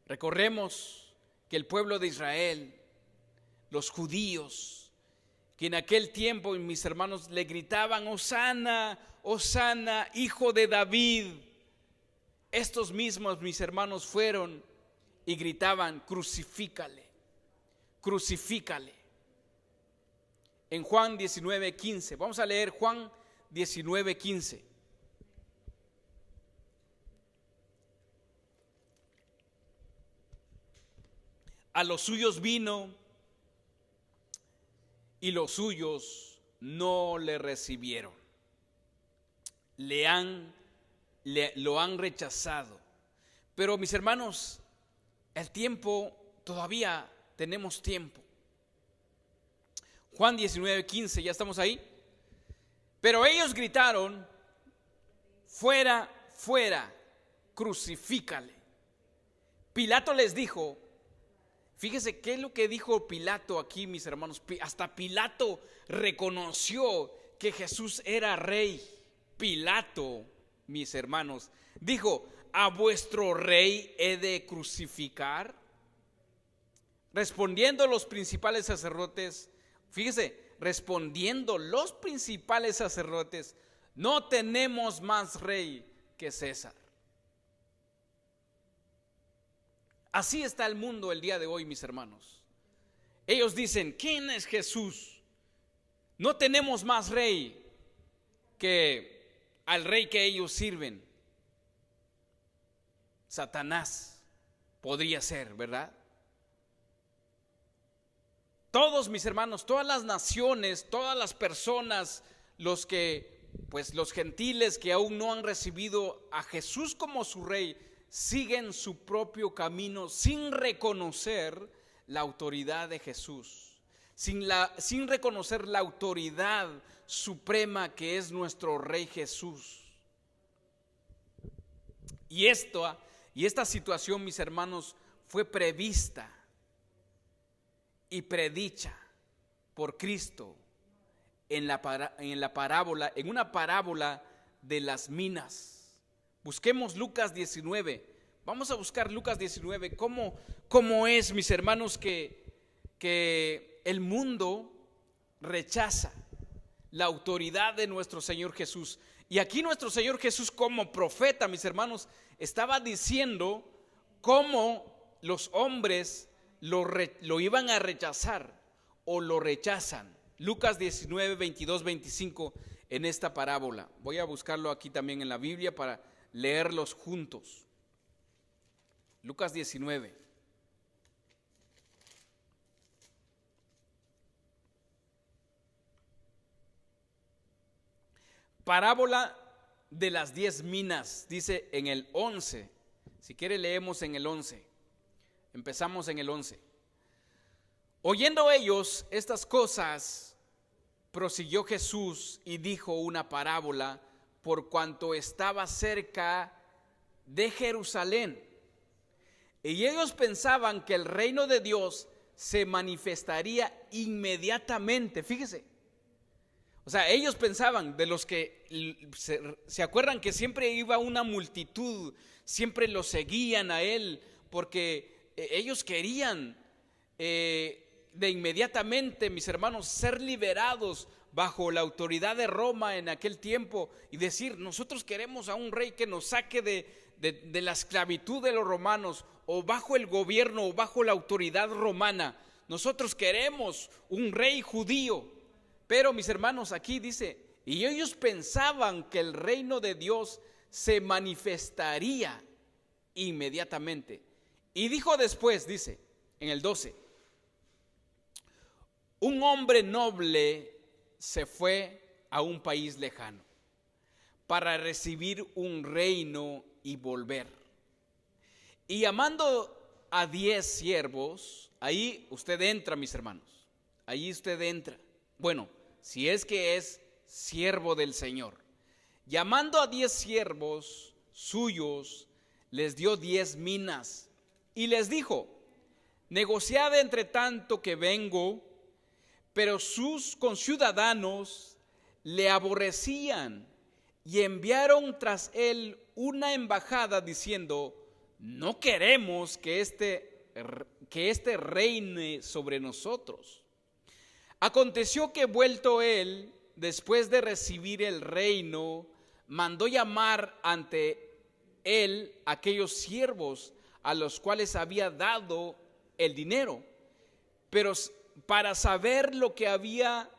Recordemos que el pueblo de Israel, los judíos, que en aquel tiempo, mis hermanos, le gritaban: Hosana, Hosana, hijo de David. Estos mismos, mis hermanos, fueron y gritaban: crucifícale, crucifícale. En Juan 19:15, vamos a leer Juan 19:15. A los suyos vino y los suyos no le recibieron. Lo han rechazado. Pero mis hermanos, el tiempo, todavía tenemos tiempo. Juan 19:15, ya estamos ahí. Pero ellos gritaron: fuera, fuera, crucifícale. Pilato les dijo, fíjese qué es lo que dijo Pilato aquí, mis hermanos. Hasta Pilato reconoció que Jesús era rey. Pilato, mis hermanos, dijo: ¿a vuestro rey he de crucificar? Respondiendo los principales sacerdotes, fíjese, respondiendo los principales sacerdotes: no tenemos más rey que César. Así está el mundo el día de hoy, mis hermanos. Ellos dicen: ¿quién es Jesús? No tenemos más rey que al rey que ellos sirven. Satanás podría ser, ¿verdad? Todos, mis hermanos, todas las naciones, todas las personas, los gentiles que aún no han recibido a Jesús como su rey, siguen su propio camino sin reconocer la autoridad de Jesús, sin reconocer la autoridad suprema que es nuestro Rey Jesús. Y esta situación, mis hermanos, fue prevista y predicha por Cristo en una parábola de las minas. Busquemos Lucas 19. Vamos a buscar Lucas 19. ¿Cómo es, mis hermanos, que el mundo rechaza la autoridad de nuestro Señor Jesús? Y aquí nuestro Señor Jesús, como profeta, mis hermanos, estaba diciendo cómo los hombres lo iban a rechazar o lo rechazan. Lucas 19, 22, 25 en esta parábola. Voy a buscarlo aquí también en la Biblia para leerlos juntos. Lucas 19. Parábola de las 10 minas, dice en el 11. Si quiere leemos en el 11. Empezamos en el 11. Oyendo ellos estas cosas, prosiguió Jesús y dijo una parábola por cuanto estaba cerca de Jerusalén. Y ellos pensaban que el reino de Dios se manifestaría inmediatamente. Fíjese. O sea, ellos pensaban, de los que se acuerdan que siempre iba una multitud, siempre lo seguían a él, porque ellos querían de inmediatamente, mis hermanos, ser liberados bajo la autoridad de Roma en aquel tiempo y decir: nosotros queremos a un rey que nos saque de la esclavitud de los romanos, o bajo el gobierno o bajo la autoridad romana. Nosotros queremos un rey judío. Pero, mis hermanos, aquí dice: Y ellos pensaban que el reino de Dios se manifestaría inmediatamente. Y dijo después, dice, en el 12, un hombre noble se fue a un país lejano para recibir un reino y volver. Y llamando a 10 siervos, ahí usted entra, mis hermanos, ahí usted entra. Bueno, si es que es siervo del Señor. Llamando a 10 siervos suyos, les dio 10 minas y les dijo, negociad entre tanto que vengo. Pero sus conciudadanos le aborrecían y enviaron tras él una embajada diciendo, no queremos que este reine sobre nosotros. Aconteció que vuelto él, después de recibir el reino, mandó llamar ante él aquellos siervos a los cuales había dado el dinero, pero para saber lo que había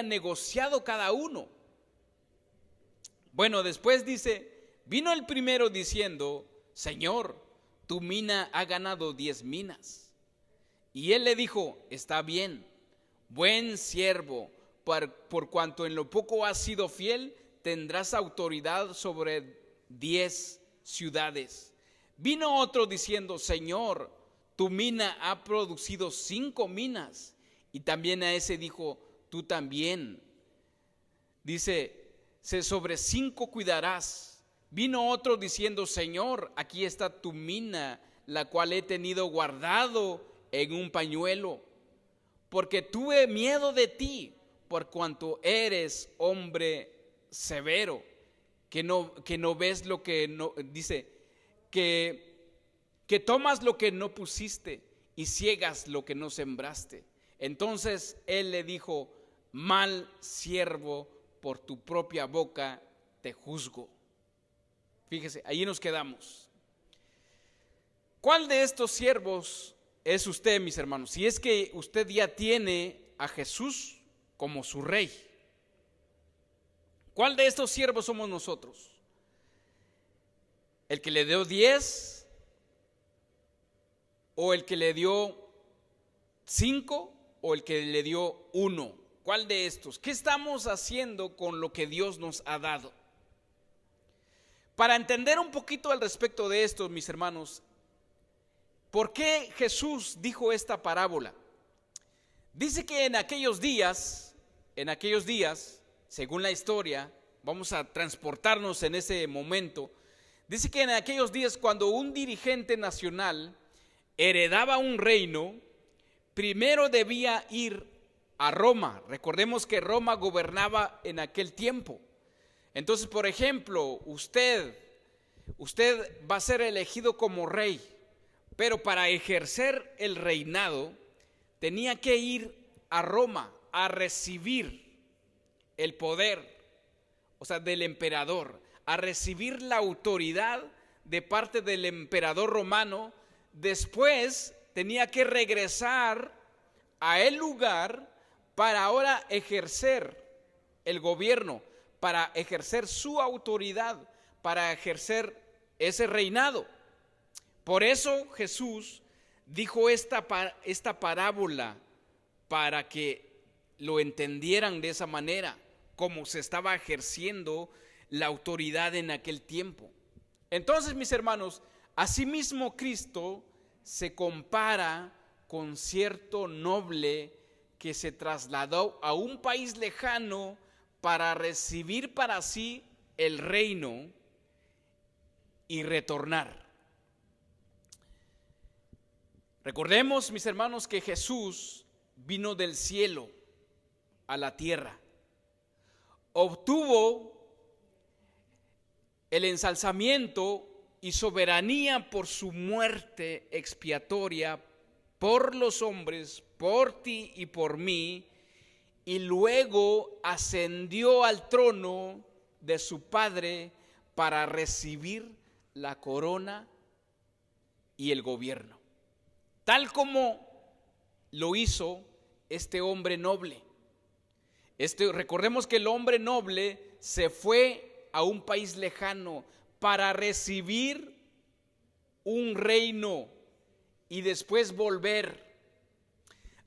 negociado cada uno. Bueno, después dice, vino el primero diciendo, Señor, tu mina ha ganado 10 minas. Y él le dijo, está bien, buen siervo, por cuanto en lo poco has sido fiel, tendrás autoridad sobre 10 ciudades. Vino otro diciendo, Señor, tu mina ha producido 5 minas. Y también a ese dijo, tú también. Dice, sobre 5 cuidarás. Vino otro diciendo, Señor, aquí está tu mina, la cual he tenido guardado en un pañuelo, porque tuve miedo de ti, por cuanto eres hombre severo, que no ves lo que no, dice, que tomas lo que no pusiste y ciegas lo que no sembraste. Entonces él le dijo, mal siervo, por tu propia boca te juzgo. Fíjese, ahí nos quedamos. ¿Cuál de estos siervos es usted, mis hermanos? Si es que usted ya tiene a Jesús como su rey, ¿cuál de estos siervos somos nosotros? ¿El que le dio 10? ¿O el que le dio 5? ¿O el que le dio 1? ¿Cuál de estos? ¿Qué estamos haciendo con lo que Dios nos ha dado? Para entender un poquito al respecto de esto, mis hermanos, ¿por qué Jesús dijo esta parábola? Dice que en aquellos días, según la historia, vamos a transportarnos en ese momento. Dice que en aquellos días, cuando un dirigente nacional heredaba un reino, primero debía ir a Roma. Recordemos que Roma gobernaba en aquel tiempo. Entonces, por ejemplo, usted va a ser elegido como rey, pero para ejercer el reinado tenía que ir a Roma a recibir el poder, o sea, del emperador, a recibir la autoridad de parte del emperador romano. Después tenía que regresar a el lugar para ahora ejercer el gobierno, para ejercer su autoridad, para ejercer ese reinado. Por eso Jesús dijo esta parábola, para que lo entendieran de esa manera, como se estaba ejerciendo la autoridad en aquel tiempo. Entonces, mis hermanos, asimismo Cristo se compara con cierto noble que se trasladó a un país lejano para recibir para sí el reino y retornar. Recordemos, mis hermanos, que Jesús vino del cielo a la tierra, obtuvo el ensalzamiento y soberanía por su muerte expiatoria por los hombres, por ti y por mí, y luego ascendió al trono de su Padre para recibir la corona y el gobierno, tal como lo hizo este hombre noble. Recordemos que el hombre noble se fue a un país lejano para recibir un reino y después volver.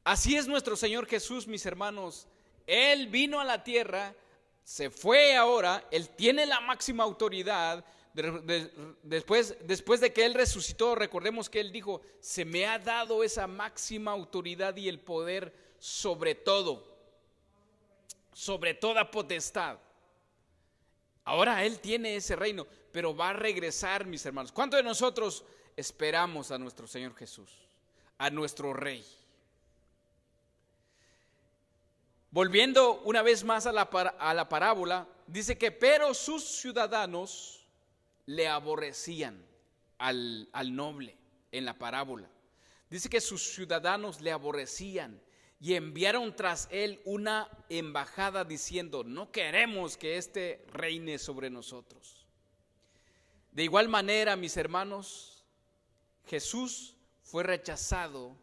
Así es nuestro Señor Jesús, mis hermanos. Él vino a la tierra, se fue ahora, Él tiene la máxima autoridad. Después de que Él resucitó, recordemos que Él dijo: se me ha dado esa máxima autoridad y el poder sobre todo, sobre toda potestad. Ahora Él tiene ese reino, pero va a regresar, mis hermanos. ¿Cuántos de nosotros esperamos a nuestro Señor Jesús, a nuestro Rey? Volviendo una vez más a la parábola, dice que pero sus ciudadanos le aborrecían al noble en la parábola. Dice que sus ciudadanos le aborrecían y enviaron tras él una embajada diciendo: no queremos que éste reine sobre nosotros. De igual manera, mis hermanos, Jesús fue rechazado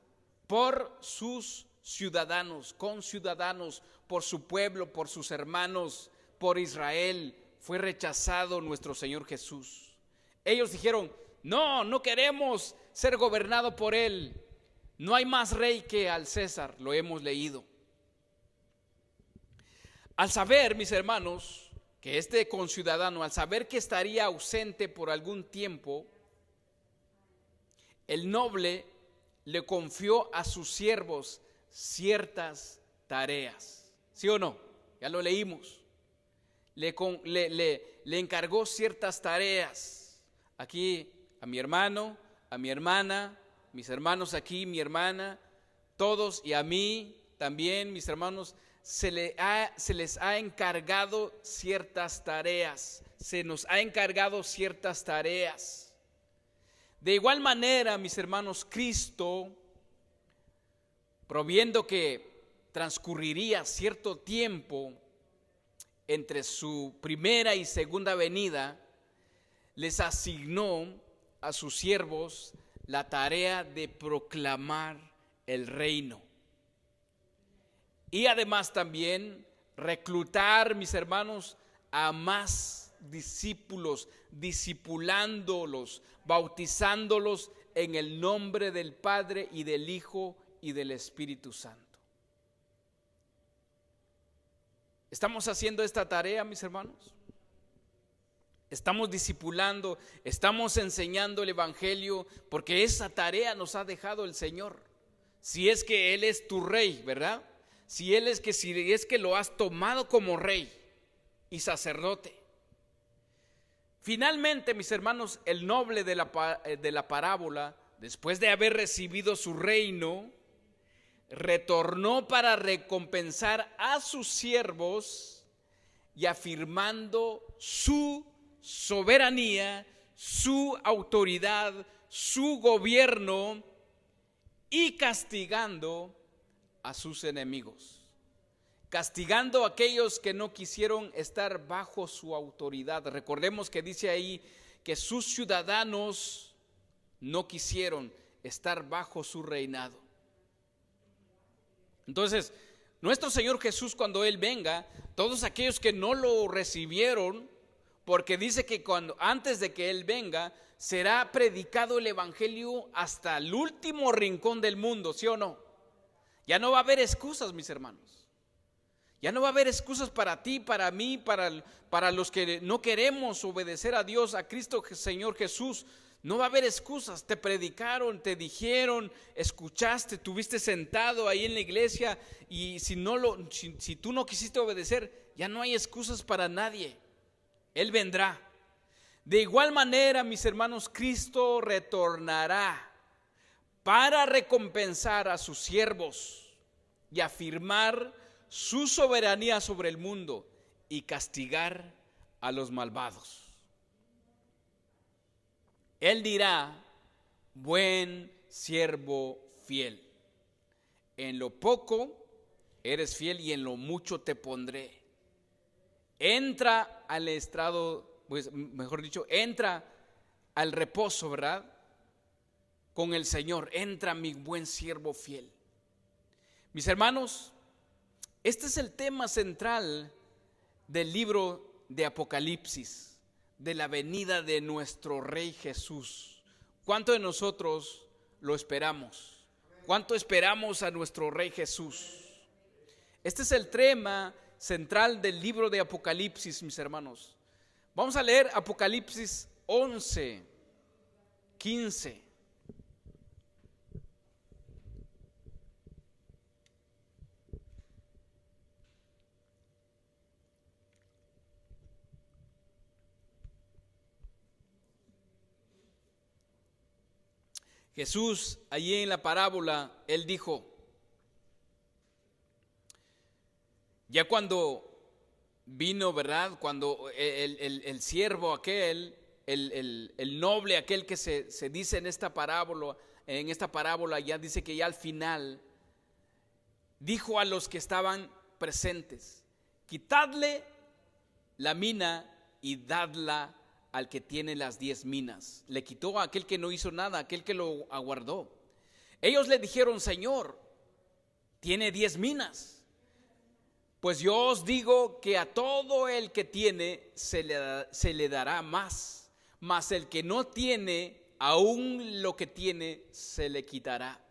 por sus ciudadanos, conciudadanos, por su pueblo, por sus hermanos, por Israel. Fue rechazado nuestro Señor Jesús. Ellos dijeron: no queremos ser gobernado por Él. No hay más rey que al César, lo hemos leído. Al saber, mis hermanos, que este conciudadano, al saber que estaría ausente por algún tiempo, el noble le confió a sus siervos ciertas tareas. ¿Sí o no? Ya lo leímos. Le encargó ciertas tareas. Aquí a mi hermano, a mi hermana, mis hermanos aquí, mi hermana, todos, y a mí también, mis hermanos, se les ha encargado ciertas tareas. Se nos ha encargado ciertas tareas. De igual manera, mis hermanos, Cristo, proviendo que transcurriría cierto tiempo entre su primera y segunda venida, les asignó a sus siervos la tarea de proclamar el reino. Y además también reclutar, mis hermanos, a más discípulos, discipulándolos, bautizándolos en el nombre del Padre y del Hijo y del Espíritu Santo. ¿Estamos haciendo esta tarea, mis hermanos? Estamos discipulando, estamos enseñando el Evangelio, porque esa tarea nos ha dejado el Señor. Si es que Él es tu Rey, ¿verdad? Si es que lo has tomado como Rey y sacerdote. Finalmente, mis hermanos, el noble de la parábola, después de haber recibido su reino, retornó para recompensar a sus siervos y afirmando su soberanía, su autoridad, su gobierno, y castigando a sus enemigos, castigando a aquellos que no quisieron estar bajo su autoridad. Recordemos que dice ahí que sus ciudadanos no quisieron estar bajo su reinado. Entonces, nuestro Señor Jesús, cuando Él venga, todos aquellos que no lo recibieron, porque dice que antes de que Él venga, será predicado el Evangelio hasta el último rincón del mundo, ¿sí o no? Ya no va a haber excusas, mis hermanos. Ya no va a haber excusas para ti, para mí, para los que no queremos obedecer a Dios, a Cristo Señor Jesús. No va a haber excusas. Te predicaron, te dijeron, escuchaste, tuviste sentado ahí en la iglesia, y si tú no quisiste obedecer, ya no hay excusas para nadie. Él vendrá. De igual manera, mis hermanos, Cristo retornará para recompensar a sus siervos y afirmar su soberanía sobre el mundo y castigar a los malvados. Él dirá: buen siervo fiel, en lo poco eres fiel y en lo mucho te pondré. Entra al estrado, pues mejor dicho, entra al reposo, ¿verdad? Con el Señor, entra mi buen siervo fiel. Mis hermanos, Este es el tema central del libro de Apocalipsis, de la venida de nuestro Rey Jesús. ¿Cuánto de nosotros lo esperamos? ¿Cuánto esperamos a nuestro Rey Jesús? Este es el tema central del libro de Apocalipsis, mis hermanos. Vamos a leer Apocalipsis 11, 15. Jesús, allí en la parábola, él dijo, ya cuando vino, ¿verdad? Cuando el siervo aquel, el noble aquel que se dice en esta parábola ya dice que ya al final dijo a los que estaban presentes, quitadle la mina y dadla al que tiene las 10 minas. Le quitó a aquel que no hizo nada, aquel que lo aguardó. Ellos le dijeron, Señor, tiene 10 minas. Pues yo os digo que a todo el que tiene se le dará más, mas el que no tiene, aún lo que tiene se le quitará.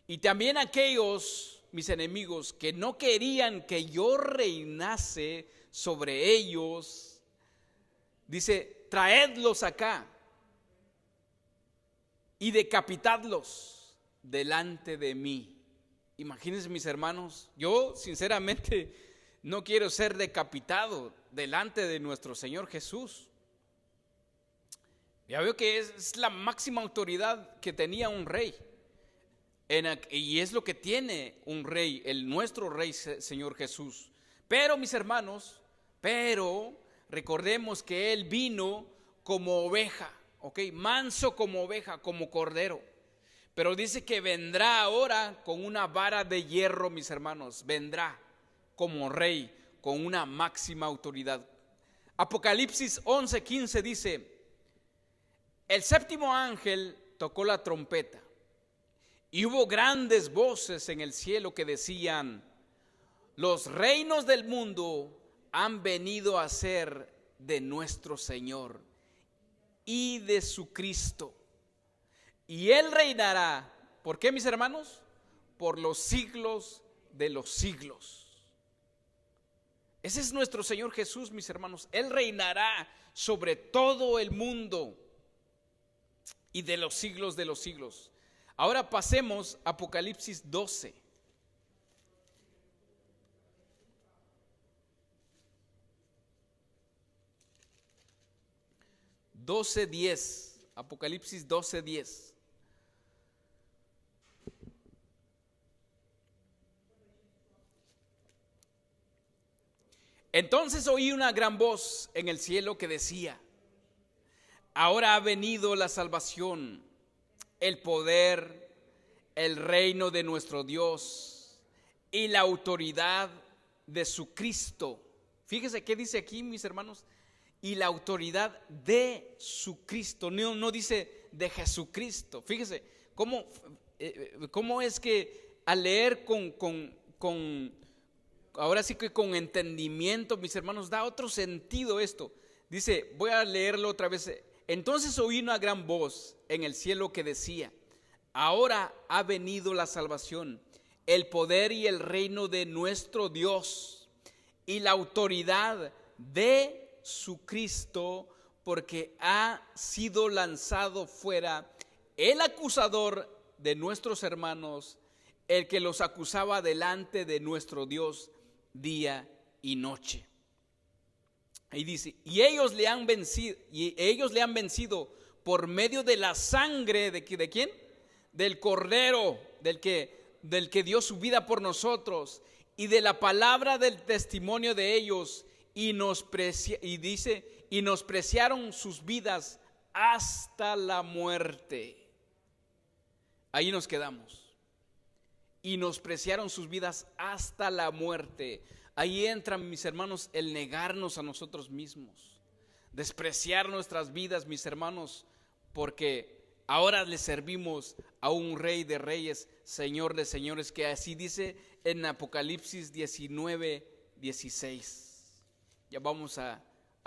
Y también aquellos, mis enemigos, que no querían que yo reinase sobre ellos, dice, traedlos acá y decapitadlos delante de mí. Imagínense, mis hermanos, yo sinceramente no quiero ser decapitado delante de nuestro Señor Jesús. Ya veo que es la máxima autoridad que tenía un rey. Y es lo que tiene un rey, nuestro rey Señor Jesús. Pero, mis hermanos, recordemos que Él vino como oveja, ¿ok? Manso como oveja, como cordero. Pero dice que vendrá ahora con una vara de hierro, mis hermanos. Vendrá como rey, con una máxima autoridad. Apocalipsis 11:15 dice, el séptimo ángel tocó la trompeta y hubo grandes voces en el cielo que decían, los reinos del mundo han venido a ser de nuestro Señor y de su Cristo. Y Él reinará, ¿por qué, mis hermanos? Por los siglos de los siglos. Ese es nuestro Señor Jesús, mis hermanos. Él reinará sobre todo el mundo y de los siglos de los siglos. Ahora pasemos a Apocalipsis 12. Apocalipsis 12:10. Entonces oí una gran voz en el cielo que decía, ahora ha venido la salvación, el poder, el reino de nuestro Dios y la autoridad de su Cristo. Fíjese qué dice aquí, mis hermanos, y la autoridad de su Cristo, no dice de Jesucristo. Fíjese cómo es que al leer ahora sí que con entendimiento, mis hermanos, da otro sentido esto. Dice, voy a leerlo otra vez. Entonces oí una gran voz en el cielo que decía, ahora ha venido la salvación, el poder y el reino de nuestro Dios y la autoridad de su Cristo, porque ha sido lanzado fuera el acusador de nuestros hermanos, el que los acusaba delante de nuestro Dios día y noche. Y dice, y ellos le han vencido por medio de la sangre de quién? Del Cordero, del que dio su vida por nosotros, y de la palabra del testimonio de ellos, y menospreciaron sus vidas hasta la muerte. Ahí nos quedamos. Y menospreciaron sus vidas hasta la muerte. Ahí entra, mis hermanos, el negarnos a nosotros mismos, despreciar nuestras vidas, mis hermanos, porque ahora le servimos a un Rey de reyes, Señor de señores, que así dice en Apocalipsis 19, 16. Ya vamos a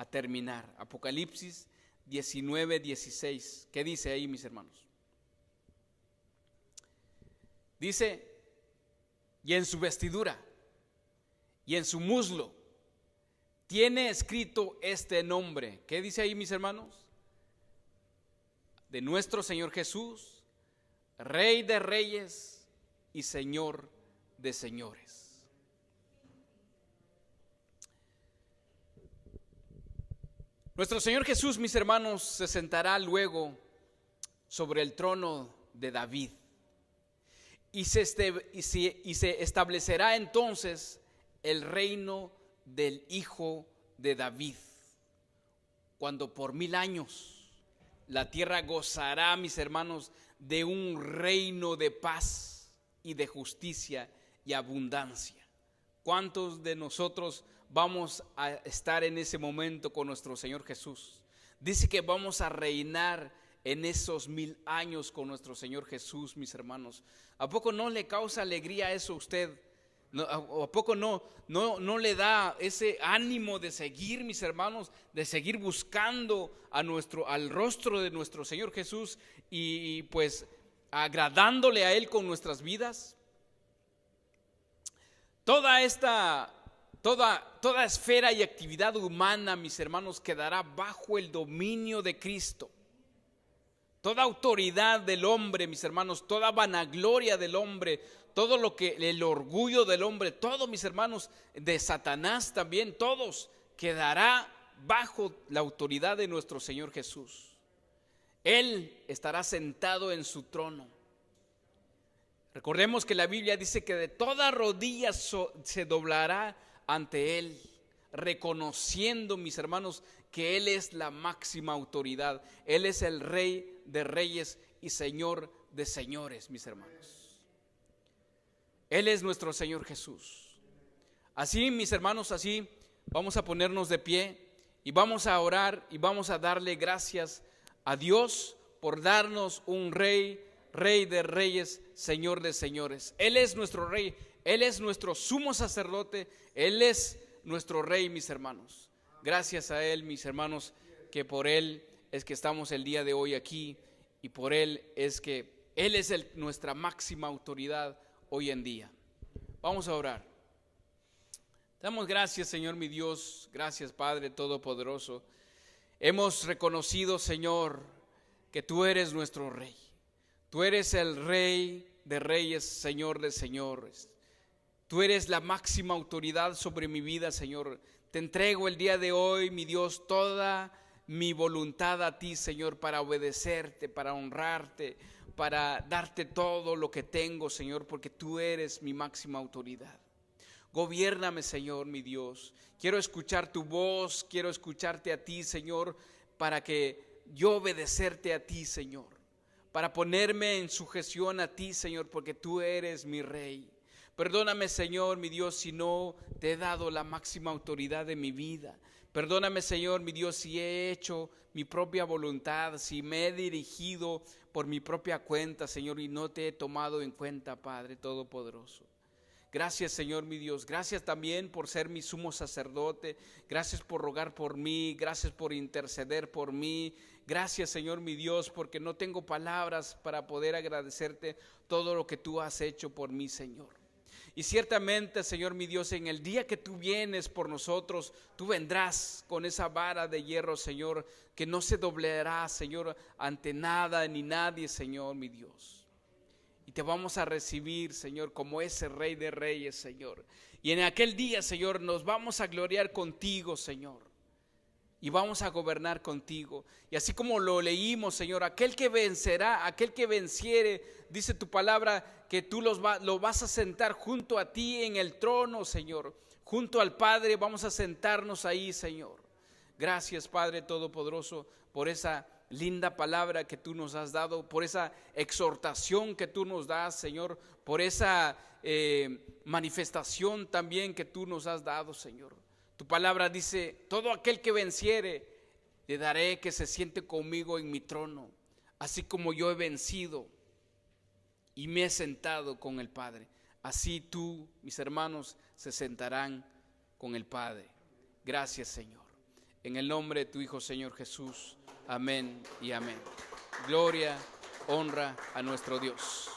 terminar. Apocalipsis 19, 16. ¿Qué dice ahí, mis hermanos? Dice, y en su vestidura y en su muslo tiene escrito este nombre. ¿Qué dice ahí, mis hermanos? De nuestro Señor Jesús, Rey de reyes y Señor de señores. Nuestro Señor Jesús, mis hermanos, se sentará luego sobre el trono de David y se establecerá entonces el reino del Hijo de David, cuando por 1000 años la tierra gozará, mis hermanos, de un reino de paz y de justicia y abundancia. ¿Cuántos de nosotros vamos a estar en ese momento con nuestro Señor Jesús? Dice que vamos a reinar en esos 1000 años con nuestro Señor Jesús, mis hermanos. ¿A poco no le causa alegría eso a usted? ¿A poco no le da ese ánimo de seguir, mis hermanos, de seguir buscando al rostro de nuestro Señor Jesús y pues agradándole a Él con nuestras vidas? Toda esfera y actividad humana, mis hermanos, quedará bajo el dominio de Cristo. Toda autoridad del hombre, mis hermanos, toda vanagloria del hombre, todo lo que el orgullo del hombre, todo, mis hermanos, de Satanás también, todos quedará bajo la autoridad de nuestro Señor Jesús. Él estará sentado en su trono. Recordemos que la Biblia dice que de toda rodilla se doblará ante Él, reconociendo, mis hermanos, que Él es la máxima autoridad. Él es el Rey de reyes y Señor de señores, mis hermanos. Él es nuestro Señor Jesús. Así, mis hermanos, así vamos a ponernos de pie y vamos a orar y vamos a darle gracias a Dios por darnos un Rey de reyes, Señor de señores. Él es nuestro Rey, Él es nuestro sumo sacerdote, Él es nuestro Rey, mis hermanos. Gracias a Él, mis hermanos, que por Él es que estamos el día de hoy aquí y por Él es que Él es nuestra máxima autoridad hoy en día. Vamos a orar. Damos gracias, Señor mi Dios, gracias Padre Todopoderoso. Hemos reconocido, Señor, que tú eres nuestro Rey. Tú eres el Rey de reyes, Señor de señores. Tú eres la máxima autoridad sobre mi vida, Señor. Te entrego el día de hoy, mi Dios, toda mi voluntad a ti, Señor, para obedecerte, para honrarte, para darte todo lo que tengo, Señor, porque tú eres mi máxima autoridad. Gobiérname, Señor, mi Dios. Quiero escuchar tu voz, quiero escucharte a ti, Señor, para que yo obedecerte a ti, Señor. Para ponerme en sujeción a ti, Señor, porque tú eres mi Rey. Perdóname, Señor, mi Dios, si no te he dado la máxima autoridad de mi vida. Perdóname, Señor, mi Dios, si he hecho mi propia voluntad, si me he dirigido por mi propia cuenta, Señor, y no te he tomado en cuenta, Padre Todopoderoso. Gracias, Señor, mi Dios. Gracias también por ser mi sumo sacerdote. Gracias por rogar por mí. Gracias por interceder por mí. Gracias, Señor, mi Dios, porque no tengo palabras para poder agradecerte todo lo que tú has hecho por mí, Señor. Y ciertamente, Señor mi Dios, en el día que tú vienes por nosotros, tú vendrás con esa vara de hierro, Señor, que no se doblará, Señor, ante nada ni nadie, Señor mi Dios. Y te vamos a recibir, Señor, como ese Rey de reyes, Señor. Y en aquel día, Señor, nos vamos a gloriar contigo, Señor. Y vamos a gobernar contigo. Y así como lo leímos, Señor, aquel que vencerá, aquel que venciere, dice tu palabra, que tú lo vas a sentar junto a ti en el trono, Señor. Junto al Padre vamos a sentarnos ahí, Señor. Gracias, Padre Todopoderoso, por esa linda palabra que tú nos has dado, por esa exhortación que tú nos das, Señor, por esa manifestación también que tú nos has dado, Señor. Tu palabra dice, todo aquel que venciere, le daré que se siente conmigo en mi trono, así como yo he vencido y me he sentado con el Padre. así tú, mis hermanos, se sentarán con el Padre. Gracias, Señor. En el nombre de tu Hijo, Señor Jesús. Amén y amén. Gloria, honra a nuestro Dios.